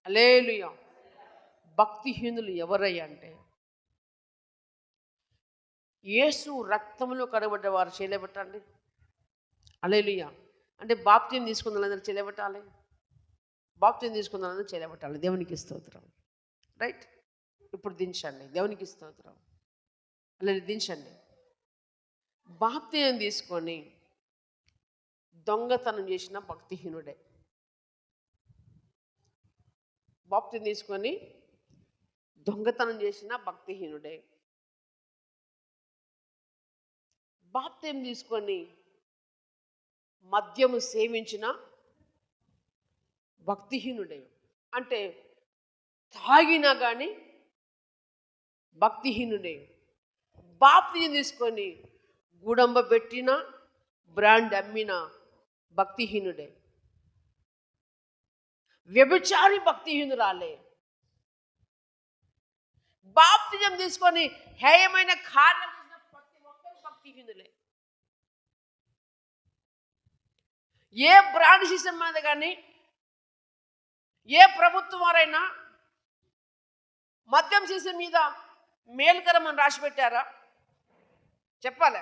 S1: హల్లెలూయా. భక్తిహీనులు ఎవరయ్యా అంటే, యేసు రక్తంలో కడగబడ్డ వారు చేయలేబట్టండి. హల్లెలూయా. అంటే బాప్తిసం తీసుకున్న వాళ్ళందరూ చేయలేబట్టాలి. బాప్తిసం తీసుకున్న వాళ్ళందరూ చేయలేబట్టాలి. దేవునికి స్తోత్రం. రైట్. ఇప్పుడు దించండి. దేవునికి స్తోత్రం. హల్లెలూయా. దించండి. బాప్తిసం తీసుకొని దొంగతనం చేసిన భక్తిహీనుడే. బాప్తిసం తీసుకొని దొంగతనం చేసిన భక్తిహీనుడే. బాప్తిసం తీసుకొని మద్యము సేవించిన భక్తిహీనుడే. అంటే తాగినా కానీ భక్తిహీనుడే. బాప్తిసం తీసుకొని గుడంబ పెట్టినా బ్రాండ్ అమ్మిన భక్తిహీనుడే, వ్యభిచారి భక్తిహీనురాలే, బాప్తిజం తీసుకొని హేయమైన కార్యం చేసిన ప్రతి ఒక్కరు భక్తిహీనులే. ఏ బ్రాండ్ సిస్టమ్ మీద కానీ ఏ ప్రభుత్వం వారైనా మద్యం సీసీ మీద మేలుకరం అని రాసి పెట్టారా? చెప్పాలి.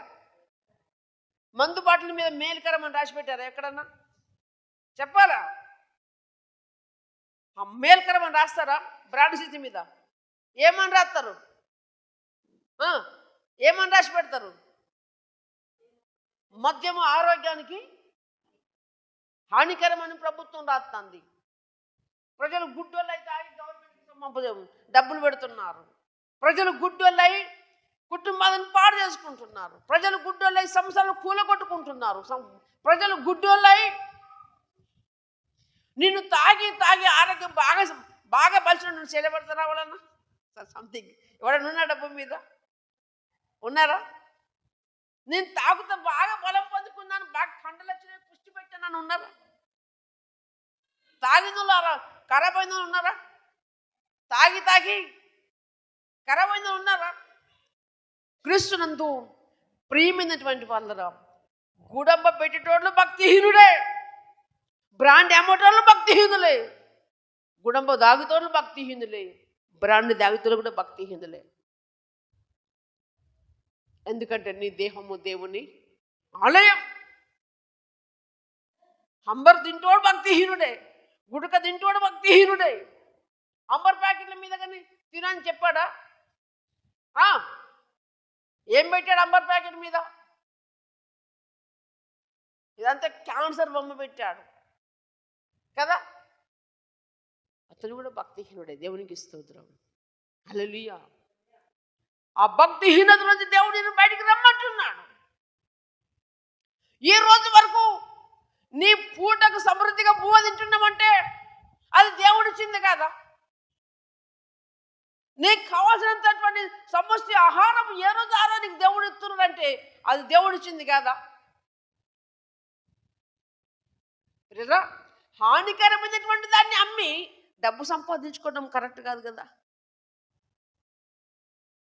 S1: మందు బాటిల్ మీద మేలుకరం అని రాసి పెట్టారా ఎక్కడన్నా? చెప్పాలా? ఆ మేలుకరం అని రాస్తారా? బ్రాండ్ సీసీ మీద ఏమని రాస్తారు? ఏమని రాసి పెడతారు? మద్యము ఆరోగ్యానికి హానికరమని ప్రభుత్వం రాస్తుంది. ప్రజలు గుడ్డోళ్ళు అయితే ఆగి గవర్నమెంట్ డబ్బులు పెడుతున్నారు. ప్రజలు గుడ్డోళ్ళు అయి కుటుంబాలను పాడు చేసుకుంటున్నారు. ప్రజలు గుడ్డోళ్ళు అయి సంస్థలను కూలగొట్టుకుంటున్నారు. ప్రజలు గుడ్డోళ్ళు అయి నిన్ను తాగి తాగి ఆరోగ్యం బాగా బాగా బలిసిన నువ్వు చేయబడతారా? వాళ్ళన్నా సంథింగ్ ఎవడన్నా ఉన్నా డబ్బు మీద ఉన్నారా? నేను తాగుతా బాగా బలం పొందుకున్నాను, బాగా కండలు వచ్చినాయి, పుష్టి పెట్టానని ఉన్నారా? తాగిన ఖరాబ్ అయిన ఉన్నారా? తాగి తాగి ఖరాబ్ అయిన ఉన్నారా? క్రీస్తునందు ప్రియమైనటువంటి వాళ్ళరా, గుడంబ పెట్టేటోళ్ళు భక్తిహీనుడే, బ్రాండ్ అమ్మటోళ్ళు భక్తిహీనులే, గుడంబ దాగుతోళ్ళు భక్తిహీనులే, బ్రాండ్ దాగుతోళ్ళు కూడా భక్తిహీనులే. ఎందుకంటే నీ దేహము దేవుని ఆలయం. అంబర్ తింటోడు భక్తిహీనుడే, గుడక తింటోడు భక్తిహీనుడే. అంబర్ ప్యాకెట్ల మీద కానీ తినని చెప్పాడా? ఏం పెట్టాడు అంబర్ ప్యాకెట్ మీద? ఇదంతా క్యాన్సర్ బొమ్మ పెట్టాడు కదా. అతను కూడా భక్తిహీనుడే. దేవునికి స్తోత్రం. హల్లెలూయా. ఆ భక్తిహీనత నుంచి దేవుడిని బయటికి రమ్మంటున్నాడు. ఈ రోజు వరకు నీ పూటకు సమృద్ధిగా పువ్వు తింటున్నామంటే అది దేవుడిచ్చింది కదా. నీకు కావాల్సినటువంటి సమస్య ఆహారం ఏ రోజు ఆ రోజు నీకు దేవుడు ఇస్తున్నాడంటే అది దేవుడిచ్చింది కదా. హానికరమైనటువంటి దాన్ని అమ్మి డబ్బు సంపాదించుకోవడం కరెక్ట్ కాదు కదా.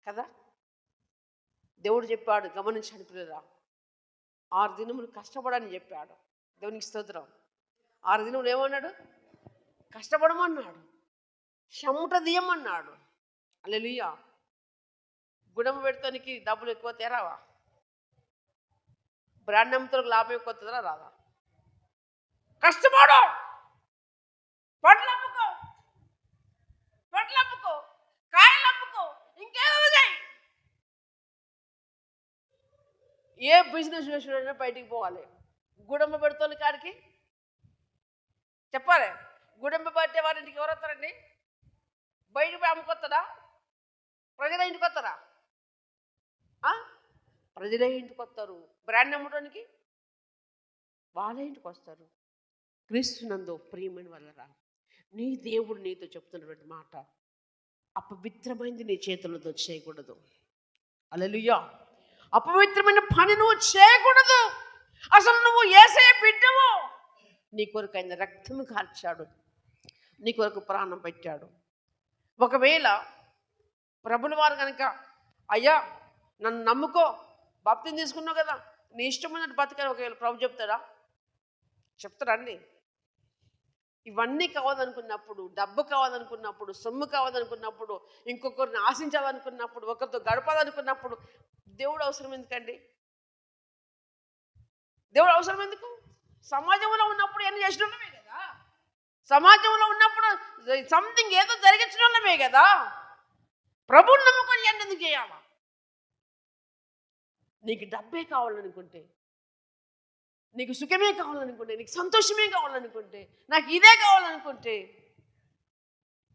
S1: కదా దేవుడు చెప్పాడు, గమనించండి పిల్లరా, 6 దినములు కష్టపడని చెప్పాడు. దేవునికి స్తోత్రం. 6 దినములు ఏమన్నాడు? కష్టపడమన్నాడు, చెమట తీయమన్నాడు. హల్లెలూయా. గుణం పెడతానికి డబ్బులు ఎక్కువ తేరావా? బ్రాండ్ అమ్ముతానికి లాభం ఎక్కువ వస్తుందా రాదా? కష్టపడు, పండ్లు అమ్ముకో, కాయలు అమ్ముకో, ఇంకేదో చేయి. ఏ బిజినెస్ చేసినా బయటికి పోవాలి. గుడంబ పెడుతోని కాడికి చెప్పాలి. గుడంబ పట్టే వారింటికి ఎవరు వస్తారండి? బయటికి పోయి అమ్ముకొస్తారా? ప్రజల ఇంటికి వస్తారా? ప్రజలే ఇంటికి వస్తారు. బ్రాండ్ అమ్మడానికి వాళ్ళ ఇంటికి వస్తారు. క్రీస్తునందు ప్రియమైన వాళ్ళరా, నీ దేవుడు నీతో చెప్తున్నటువంటి మాట, అపవిత్రమైంది నీ చేతులతో చేయకూడదు. హల్లెలూయా. అపవిత్రమైన పని నువ్వు చేయకూడదు. అసలు నువ్వు యేసయ్య బిడ్డవు. నీ కొరకు ఆయన రక్తము కార్చాడు, నీ కొరకు ప్రాణం పెట్టాడు. ఒకవేళ ప్రభుల వారు కనుక, అయ్యా నన్ను నమ్ముకో, బాప్తిజం తీసుకున్నావు కదా, నీ ఇష్టమైనట్టు బతకని ఒకవేళ ప్రభు చెప్తాడా? చెప్తాడండి? ఇవన్నీ కావాలనుకున్నప్పుడు, డబ్బు కావాలనుకున్నప్పుడు, సొమ్ము కావాలనుకున్నప్పుడు, ఇంకొకరిని ఆశించాలనుకున్నప్పుడు, ఒకరితో గడపాలనుకున్నప్పుడు దేవుడు అవసరం ఎందుకండి? దేవుడు అవసరం ఎందుకు? సమాజంలో ఉన్నప్పుడు ఎన్ని చేసినమే కదా. సమాజంలో ఉన్నప్పుడు సంథింగ్ ఏదో జరిగించడమే కదా. ప్రభువుని నమ్ముకొని ఎందుకు చేయాలా? నీకు డబ్బే కావాలనుకుంటే, నీకు సుఖమే కావాలనుకుంటే, నీకు సంతోషమే కావాలనుకుంటే, నాకు ఇదే కావాలనుకుంటే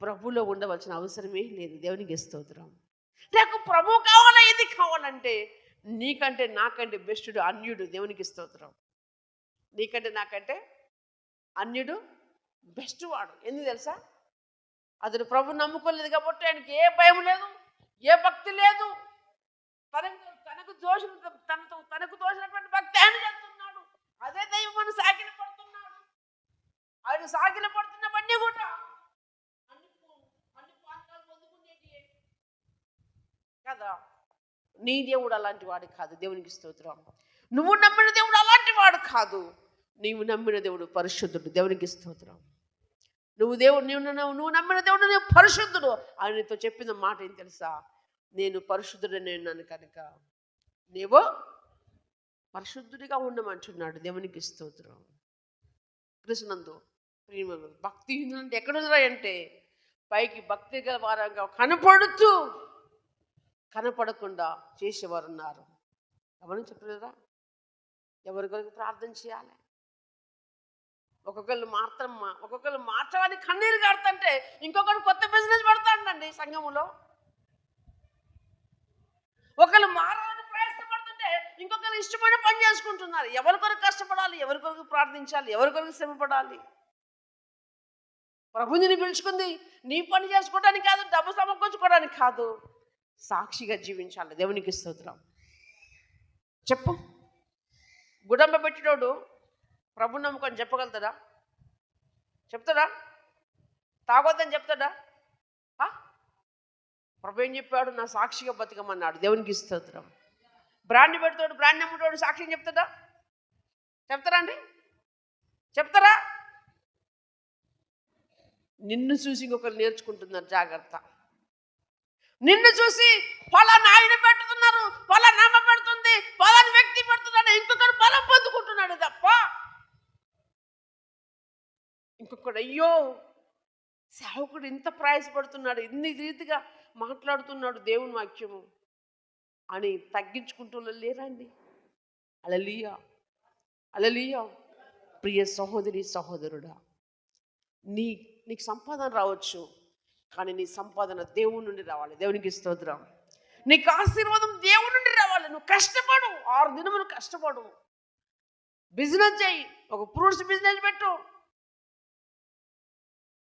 S1: ప్రభువులో ఉండవలసిన అవసరమే లేదు. దేవునికి స్తోత్రం. నాకు ప్రభు కావాలా, ఇది కావాలంటే నీకంటే నాకంటే బెస్టుడు అన్యుడు. దేవునికి స్తోత్రం. నీకంటే నాకంటే అన్యుడు బెస్ట్ వాడు. ఎందుకు తెలుసా? అతడు ప్రభు నమ్ముకోలేదు కాబట్టి ఆయనకి ఏ భయం లేదు, ఏ భక్తి లేదు. తనకు తోసినటువంటి భక్తి ఆయన చేస్తున్నాడు. పైకి సాగిల పడుతున్నవన్నీ కూడా అన్ని పాత్రలు పొందుకునేటియే కదా. నీ దేవుడు అలాంటి వాడు కాదు. దేవునికి స్తోత్రం. నువ్వు నమ్మిన దేవుడు అలాంటి వాడు కాదు. నీవు నమ్మిన దేవుడు పరిశుద్ధుడు. దేవునికి స్తోత్రం. నువ్వు నమ్మిన దేవుడు నీవు పరిశుద్ధుడు. ఆయనతో చెప్పిన మాట ఏం తెలుసా? నేను పరిశుద్ధుడని ఉన్నాను కనుక నీవు పరిశుద్ధుడిగా ఉండమంటున్నాడు. దేవునికి స్తోత్రం. కృష్ణందు ప్రియమైన భక్తిహీనులు అంటే ఎక్కడున్నారంటే పైకి భక్తి గల వారంగా కనపడుతూ కనపడకుండా చేసేవారు ఉన్నారు. ఎవరు చెప్పలేదా? ఎవరికొరికి ప్రార్థన చేయాలి. ఒక్కొక్కరు మార్చడానికి కన్నీరు కాడుతుంటే ఇంకొకరు కొత్త బిజినెస్ పెడతాడండి సంఘములో. ఒకరు మారాలని ప్రయాసపడుతుంటే ఇంకొకరు ఇష్టమైన పని చేసుకుంటున్నారు. ఎవరి కొరకు కష్టపడాలి, ఎవరి కొరకు ప్రార్థించాలి, ఎవరి కొరకు శ్రమపడాలి? ప్రభుని పిలుచుకుంది నీ పని చేసుకోవడానికి కాదు, డబ్బు సమకూర్చుకోవడానికి కాదు, సాక్షిగా జీవించాలి. దేవునికి స్తోత్రం. చెప్పు, గుడంబ పెట్టినోడు ప్రభు నమ్ముకొని చెప్పగలుగుతాడా? చెప్తాడా? తాగొద్దని చెప్తాడా? ప్రభు ఏం చెప్పాడు? నా సాక్షిగా బతికమన్నాడు. దేవునికి స్తోత్రం. బ్రాండ్ పెడతాడు, బ్రాండ్ నమ్ముతాడు, సాక్ష్యం చెప్తాడా? చెప్తారా అండి? చెప్తారా? నిన్ను చూసి ఇంకొకరు నేర్చుకుంటున్నారు. జాగ్రత్త. నిన్ను చూసి ఫలానా ఆయన పెడుతున్నారు, ఫలానా అమ్మ పెడుతుంది, ఫలానా వ్యక్తి పెడుతున్నాడు, ఇంకొకరు బలం పొందుకుంటున్నాడు తప్ప ఇంకొకడు అయ్యో సేవకుడు ఇంత ప్రయాసపడుతున్నాడు, ఇన్ని రీతిగా మాట్లాడుతున్నాడు దేవుని వాక్యము అని తగ్గించుకుంటూ లేరండి. హల్లెలూయా, హల్లెలూయా. ప్రియ సహోదరి సహోదరుడా, నీకు సంపాదన రావచ్చు, కానీ నీ సంపాదన దేవుని నుండి రావాలి. దేవునికి స్తోత్రం. నీకు ఆశీర్వాదం దేవుని నుండి రావాలి. నువ్వు కష్టపడు, 6 దినములు కష్టపడు, బిజినెస్ చేయి, ఒక ఫ్రూట్స్ బిజినెస్ పెట్టు.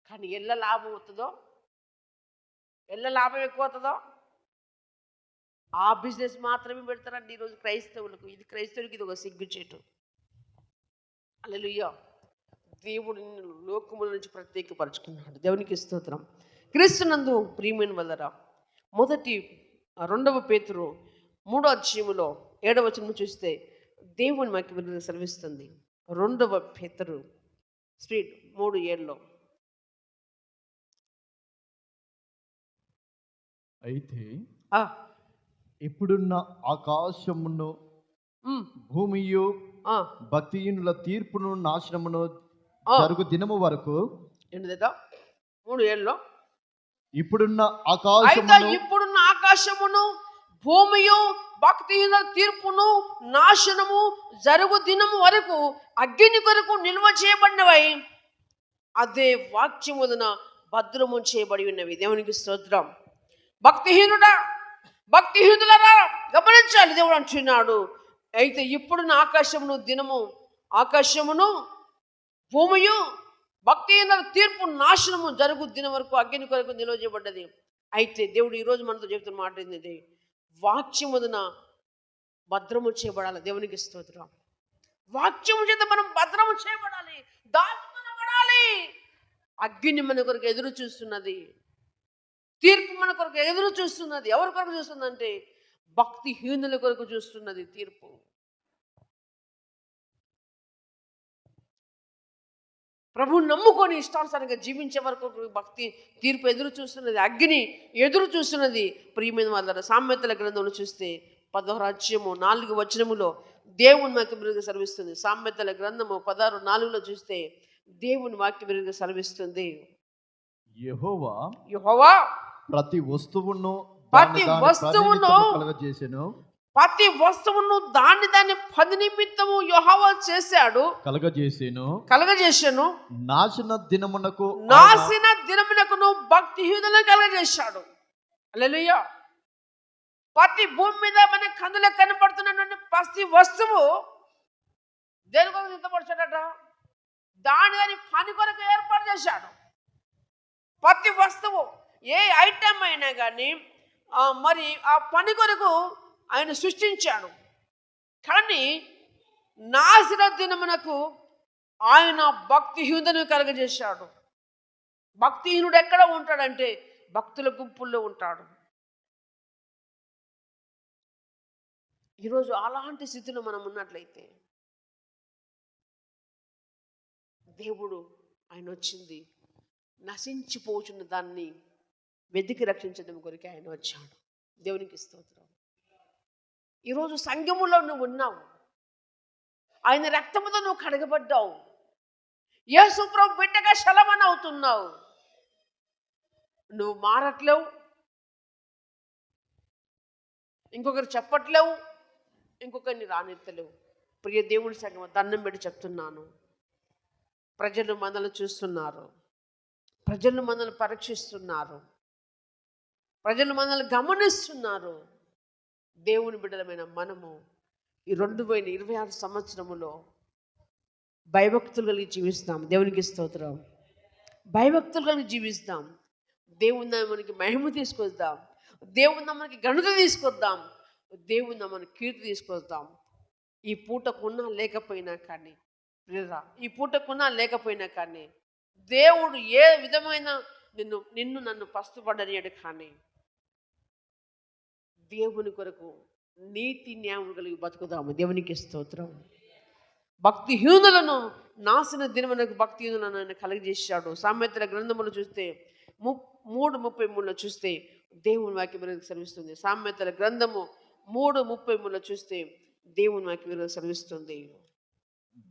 S1: కానీ ఎల్ల లాభం అవుతుందో, ఎల్ల లాభం ఎక్కువ అవుతుందో ఆ బిజినెస్ మాత్రమే పెడతారండి ఈరోజు క్రైస్తవులకు. ఇది క్రైస్తవులకి ఇది ఒక సిగ్గుచేటు. హల్లెలూయా. దేవుడు లోకముల నుంచి ప్రత్యేకపరుచుకున్నాడు. దేవునికి స్తోత్రం. క్రీస్తునందు ప్రియమైన వల్లరా, 2 పేతురు 3వ అధ్యాయములో 7వ వచనం చూస్తే దేవుని వాక్యం సెలవిస్తుంది. 2 పేతురు 3:7
S2: అయితే ఇప్పుడున్న ఆకాశమును భూమియు భక్తిహీనుల తీర్పును నాశనమును జరుగు దినము వరకు.
S1: ఏంటిదా 3:7
S2: ఇప్పుడున్న
S1: ఆకాశమును భూమియు భక్తిహీనుల తీర్పును నాశనము జరుగు దినము వరకు అగ్ని కొరకు నిల్వ చేయబడినవై అదే వాక్యమున భద్రము చేయబడి ఉన్నవి. దేవునికి స్తోత్రం. భక్తిహీనులరా గమనించాలి. దేవుడు అంటున్నాడు, అయితే ఇప్పుడున్న ఆకాశమును భూమియు భక్తిహీనుల తీర్పు నాశనము జరుగు దినం వరకు అగ్ని కొరకు నిల్వ చేయబడ్డది. అయితే దేవుడు ఈరోజు మనతో చెబుతున్న మాట ఏంటంటే వాక్యమున భద్రము చేయబడాలి. దేవునికి స్తోత్రం. వాక్యము చేత మనం భద్రము చేయబడాలి, దాచుకొనబడాలి. అగ్ని మన కొరకు ఎదురు చూస్తున్నది, తీర్పు మన కొరకు ఎదురు చూస్తున్నది. ఎవరి కొరకు చూస్తుందంటే భక్తిహీనుల కొరకు చూస్తున్నది తీర్పు. ప్రభువు నమ్ముకొని ఇష్టానుసారంగా జీవించే వరకు తీర్పు ఎదురు చూస్తున్నది, అగ్ని ఎదురు చూస్తున్నది. ప్రియమైన వాళ్ళ సామెతల గ్రంథంలో చూస్తే 10వ అధ్యాయము 4వ వచనములో దేవుని వాక్యం విరుగా సెలవిస్తుంది. సామెతల గ్రంథము 16:4 చూస్తే దేవుని వాక్యం విరుగా సెలవిస్తుంది. యెహోవా
S2: ప్రతి వస్తువును
S1: దాని పని నిమిత్తము యెహోవా చేశాడు, కలగజేశాను.
S2: నాశన దినమునకు
S1: భక్తిహీనులను కలగజేశాడు. హల్లెలూయా. ప్రతి భూమి మీద మన కన్నులకు కనపడుతున్నటువంటి ప్రతి వస్తువు దేని కొరకు సిద్ధపరిచాడట? దాని పని కొరకు ఏర్పాటు చేశాడు. ప్రతి వస్తువు ఏ ఐటమ్ అయినా కానీ మరి ఆ పని కొరకు ఆయన సృష్టించాడు. కానీ నాశన దినమునకు ఆయన భక్తిహీనులను కలుగజేశాడు. భక్తిహీనుడు ఎక్కడ ఉంటాడంటే భక్తుల గుంపుల్లో ఉంటాడు. ఈరోజు అలాంటి స్థితిలో మనం ఉన్నట్లయితే దేవుడు ఆయన వచ్చింది నశించిపోచున్న దాన్ని వెతికి రక్షించడం కొరకు ఆయన వచ్చాడు. దేవునికి స్తోత్రం. ఈరోజు సంఘములో నువ్వు ఉన్నావు, ఆయన రక్తముతో నువ్వు కడగబడ్డావు, యేసు ప్రభు బిడ్డగా శలమని అవుతున్నావు. నువ్వు మారట్లేవు, ఇంకొకరు చెప్పట్లేవు, ఇంకొకరిని రానెత్తలేవు. ప్రియ దేవుడి సంఘం దండం పెట్టి చెప్తున్నాను, ప్రజలు మనల్ని చూస్తున్నారు, ప్రజలు మనల్ని పరీక్షిస్తున్నారు, ప్రజలు మనల్ని గమనిస్తున్నారు. దేవుని బిడ్డలమైన మనము ఈ 2026 సంవత్సరములో భయభక్తులు కలిగి జీవిస్తాం. దేవునికి స్తోత్రం. భయభక్తులు కలిగి జీవిస్తాం. దేవుని నామానికి మహిమ తీసుకొద్దాం, దేవుని నామానికి ఘనత తీసుకొద్దాం, దేవుని నామానికి కీర్తి తీసుకొద్దాం. ఈ పూటకున్నా లేకపోయినా కానీ ఈ పూటకున్నా లేకపోయినా కానీ దేవుడు ఏ విధమైన నిన్ను నన్ను పస్తుపడనియడు. కానీ దేవుని కొరకు నీతి న్యాయం కలిగి బతుకుదాము. దేవునికి స్తోత్రం. భక్తిహీనులను నాశన దినమునకు భక్తిహీనులను ఆయన కలిగజేశాడు. సామెతల గ్రంథములు చూస్తే 3:33 చూస్తే దేవుని వాక్యం మనకు సెలవిస్తుంది. సామెతల గ్రంథము 3:33 చూస్తే దేవుని వాక్యం మనకు సెలవిస్తుంది.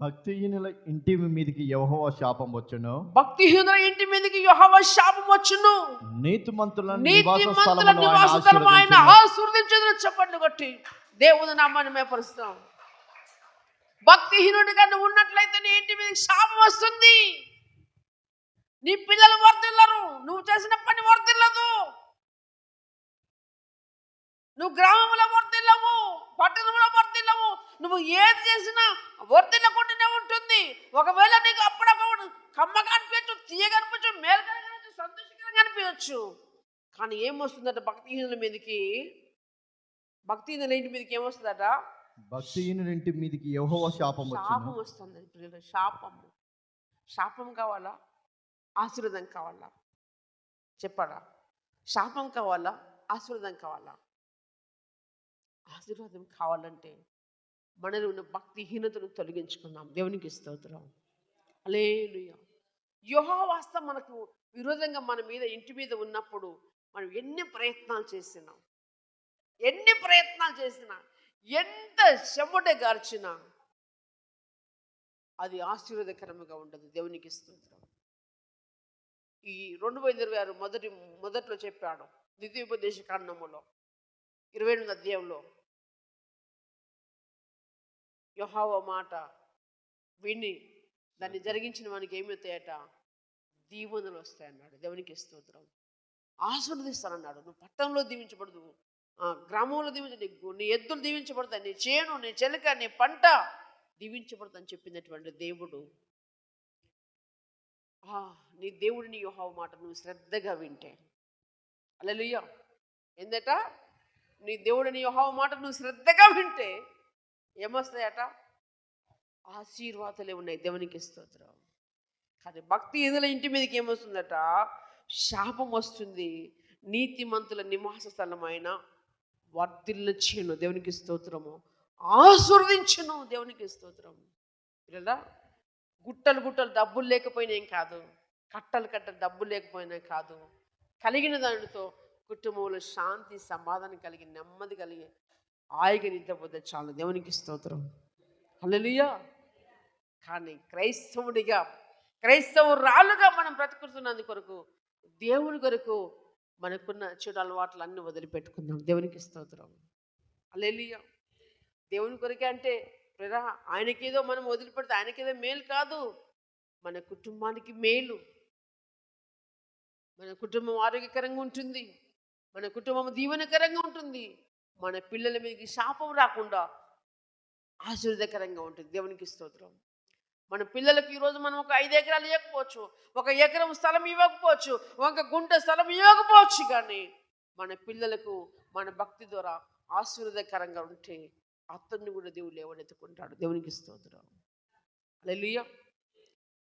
S2: భక్తిహీనుల ఇంటి మీదకి యెహోవా శాపం వచ్చును.
S1: భక్తిహీనుల ఇంటి మీదకి యెహోవా శాపం వచ్చును.
S2: నీతిమంతుల
S1: నివాస స్థలము ఆయన ఆశీర్వదించును. చప్పట్లు కొట్టి దేవుని నామాన్ని మేపరుస్తాం. భక్తిహీనుడిగా నువ్వు ఉన్నట్లయితే నీ ఇంటి మీదకి శాపం వస్తుంది. నీ పిల్లలు వర్ధిల్లరు, నువ్వు చేసిన పని వర్ధిల్లదు, నువ్వు గ్రామంలో వర్ధిల్లవు, పట్టణంలో వర్ధిల్లవు, నువ్వు ఏది చేసినా వర్ధిల్లకుండానే ఉంటుంది. ఒకవేళ నీకు అప్పుడప్పుడు కమ్మగా అనిపించు, తీయగా అనిపించు, మేలుగా అనిపించు, సంతోషకరంగా అనిపించచ్చు. కానీ ఏమొస్తుందట భక్తిహీనుల మీదకి? భక్తిహీనుల ఇంటి మీదకి ఏమొస్తుందట?
S2: భక్తిహీనుల ఇంటి మీదకి యెహోవా శాపం
S1: వస్తుంది. శాపము. శాపం కావాలా, ఆశీర్వాదం కావాలా? చెప్పాడా? శాపం కావాలా, ఆశీర్వాదం కావాలా? ఆశీర్వాదం కావాలంటే మనలో ఉన్న భక్తిహీనతను తొలగించుకున్నాం. దేవునికి స్తోత్రం. హల్లెలూయా. యెహోవా హస్తం మనకు విరోధంగా మన మీద ఇంటి మీద ఉన్నప్పుడు మనం ఎన్ని ప్రయత్నాలు చేసినా, ఎంత చెమట గార్చినా అది ఆశీర్వాదకరముగా ఉండదు. దేవునికి స్తోత్రం. ఈ 2026 మొదట్లో చెప్పాడు ద్వితీయోపదేశ కాండములో 28వ అధ్యాయంలో, యెహోవా మాట విని దాన్ని జరిగించిన వానికి ఏమవుతాయట? దీవెనలు వస్తాయన్నాడు. దేవునికి స్తోత్రం. ఆశీర్వదిస్తానన్నాడు. నువ్వు పట్టణంలో దీవించబడదు, గ్రామంలో దీవించబడదు, నీ ఎద్దులు దీవించబడతాయి, నీ చేను, నీ చెలక, నీ పంట దీవించబడతాని చెప్పినటువంటి దేవుడు. నీ దేవుడిని యెహోవా మాట నువ్వు శ్రద్ధగా వింటే, హల్లెలూయా, ఏందట? నీ దేవుడిని యెహోవా మాట నువ్వు శ్రద్ధగా వింటే ఏమొస్తాయట? ఆశీర్వాదాలే ఉన్నాయి. దేవునికి స్తోత్రం. కానీ భక్తిహీనుల ఇంటి మీదకి ఏమొస్తుందట? శాపం వస్తుంది. నీతిమంతుల నివాస స్థలమైన వర్ధిల్లచేయును. దేవునికి స్తోత్రము. ఆశీర్వదించును. దేవునికి స్తోత్రం. ఇలా గుట్టలు డబ్బులు లేకపోయినా ఏం కాదు, కట్టలు డబ్బులు లేకపోయినా కాదు, కలిగిన దానితో కుటుంబంలో శాంతి సమాధానం కలిగి నెమ్మది కలిగి హాయిగా నిద్రపోతే చాలు. దేవునికి స్తోత్రం. హల్లెలూయా. కానీ క్రైస్తవురాలుగా మనం బ్రతుకుతున్నందు కొరకు, దేవుని కొరకు మనకున్న చెడు అలవాట్లు అన్నీ వదిలిపెట్టుకుందాం. దేవునికి స్తోత్రం. హల్లెలూయా. దేవుని కొరకే అంటే ఆయనకేదో మనం వదిలిపెడితే ఆయనకేదో మేలు కాదు, మన కుటుంబానికి మేలు. మన కుటుంబం ఆరోగ్యకరంగా ఉంటుంది, మన కుటుంబం దీవెనకరంగా ఉంటుంది, మన పిల్లల మీదకి శాపం రాకుండా ఆశీర్వాదకరంగా ఉంటుంది. దేవునికి స్తోత్రం. మన పిల్లలకు ఈరోజు మనం ఒక 5 ఎకరాలు ఇవ్వకపోవచ్చు, 1 ఎకరం స్థలం ఇవ్వకపోవచ్చు, 1 గుంట స్థలం ఇవ్వకపోవచ్చు, కానీ మన పిల్లలకు మన భక్తి ద్వారా ఆశీర్వాదకరంగా ఉంటే అతన్ని కూడా దేవుడు లేవనెత్తుకుంటాడు. దేవునికి స్తోత్రం. హల్లెలూయా.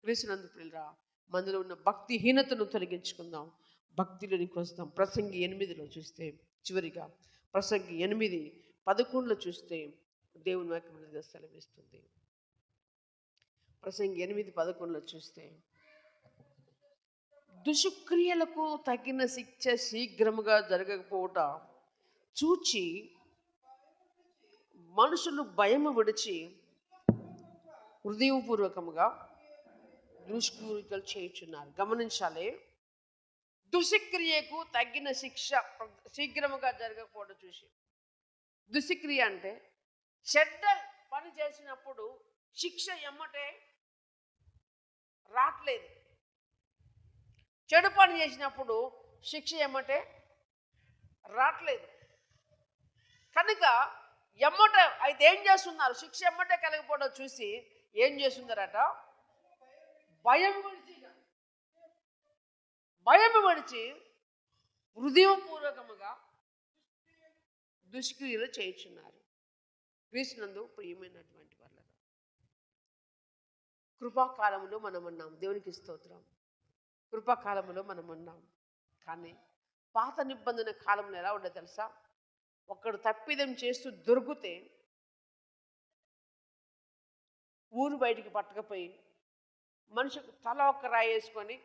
S1: క్రీస్తునందు ప్రియులారా, మనలో ఉన్న భక్తిహీనతను తొలగించుకుందాం, భక్తిలోనికి వస్తాం. ప్రసంగి 8లో చూస్తే, చివరిగా ప్రసంగి 8:11 చూస్తే దేవుని వాక్యం సెలవిస్తుంది. ప్రసంగి 8:11 చూస్తే, దుష్క్రియలకు తగిన శిక్ష శీఘ్రముగా జరగకపోవట చూచి మనుషులు భయము విడిచి హృదయపూర్వకముగా దుష్క్రియలు చేయుచున్నారు. గమనించాలి, దుష్క్రియకు తగిన శిక్ష శీఘ్రముగా జరగకపోవడం చూసి. దుష్క్రియ అంటే చెడ్డ పని చేసినప్పుడు శిక్ష ఎమ్మటే రావట్లేదు. చెడు పని చేసినప్పుడు శిక్ష ఎమ్మటే రావట్లేదు. కనుక ఎమ్మట అయితే ఏం చేస్తున్నారు? శిక్ష ఎమ్మటే కలగకపోవడం చూసి ఏం చేస్తున్నారట? భయం విడిచి హృదయపూర్వకముగా దుష్క్రియలు చేయుచున్నారు. క్రీస్తునందు ప్రియమైనటువంటి వాళ్ళరా, కృపాకాలంలో మనం ఉన్నాం. దేవునికి స్తోత్రం. కృపాకాలంలో మనం ఉన్నాం. కానీ పాత నిబంధన కాలంలో ఎలా ఉండదు తెలుసా? ఒక్కడు తప్పిదం చేస్తూ దొరికితే ఊరు బయటికి పట్టకపోయి మనిషికి తల ఒక్క రాయి వేసుకొని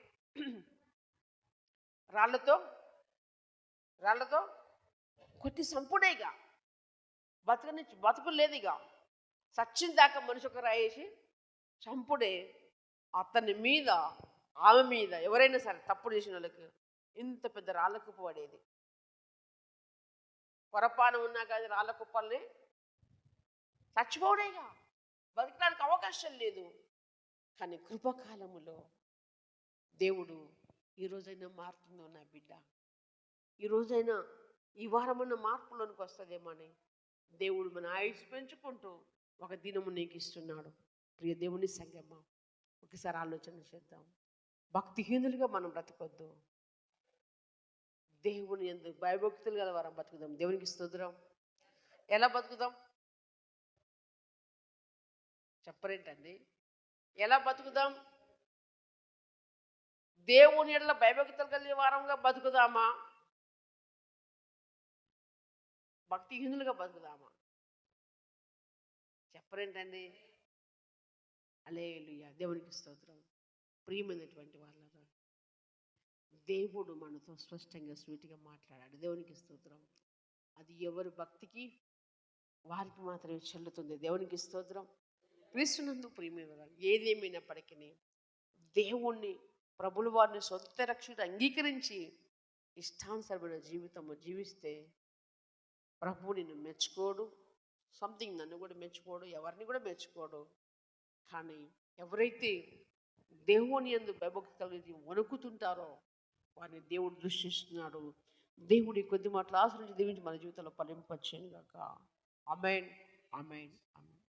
S1: రాళ్లతో కొట్టి సంపుడేగా, బతుకులేదుగా. సచ్చిన దాకా మనిషి ఒక రాయి వేసి చంపుడే. అతని మీద, ఆమె మీద, ఎవరైనా సరే తప్పుడు చేసిన వాళ్ళకి ఇంత పెద్ద రాళ్ళ కుప్ప పడేది. పొరపాటు ఉన్నా కానీ రాళ్ళ కుప్పల్ని చచ్చిపోవడేగా, బతకడానికి అవకాశం లేదు. కానీ కృపకాలములో దేవుడు ఈరోజైనా మారుతుందో నా బిడ్డ, ఈరోజైనా ఈ వారమన్న మార్పులోనికి వస్తుందేమో అని దేవుడు మన ఆయుష్ పెంచుకుంటూ ఒక దినము నీకు ఇస్తున్నాడు. ప్రియ దేవుని సంగమ, ఒకసారి ఆలోచన చేద్దాం. భక్తిహీనులుగా మనం బ్రతకొద్దు. దేవుని యందు భయభక్తులు గల వారం బతుకుదాం. దేవునికి స్తోత్రం. ఎలా బతుకుదాం చెప్పరేంటండి? ఎలా బతుకుదాం? దేవుని ఎడల భయభక్తులు కలిగే వారంగా బతుకుదామా? భక్తిహీనులుగా బతుకుదామా? చెప్పరేంటండి? హల్లెలూయా. దేవునికి స్తోత్రం. ప్రియమైనటువంటి వాళ్ళరా, దేవుడు మనతో స్పష్టంగా స్వీట్గా మాట్లాడాడు. దేవునికి స్తోత్రం. అది ఎవరి భక్తికి వారికి మాత్రమే చెల్లుతుంది. దేవునికి స్తోత్రం. క్రీస్తునందు ప్రియమైన వారు, ఏదేమైనప్పటికీ దేవుణ్ణి, ప్రభుల వారిని సొంత రక్షకుడు అంగీకరించి ఇష్టానుసరమైన జీవితము జీవిస్తే ప్రభువు నిన్ను మెచ్చుకోడు. నన్ను కూడా మెచ్చుకోడు, ఎవరిని కూడా మెచ్చుకోడు. కానీ ఎవరైతే దేవుని యందు భయభక్తి కలిగి వణుకుతుంటారో వారిని దేవుడు దృష్టిస్తున్నాడు. దేవుడి కొద్ది మాటలు ఆశ్రయించి దీవించి మన జీవితంలో ఫలింపచేయును గాక. ఆమేన్, ఆమేన్, ఆమేన్.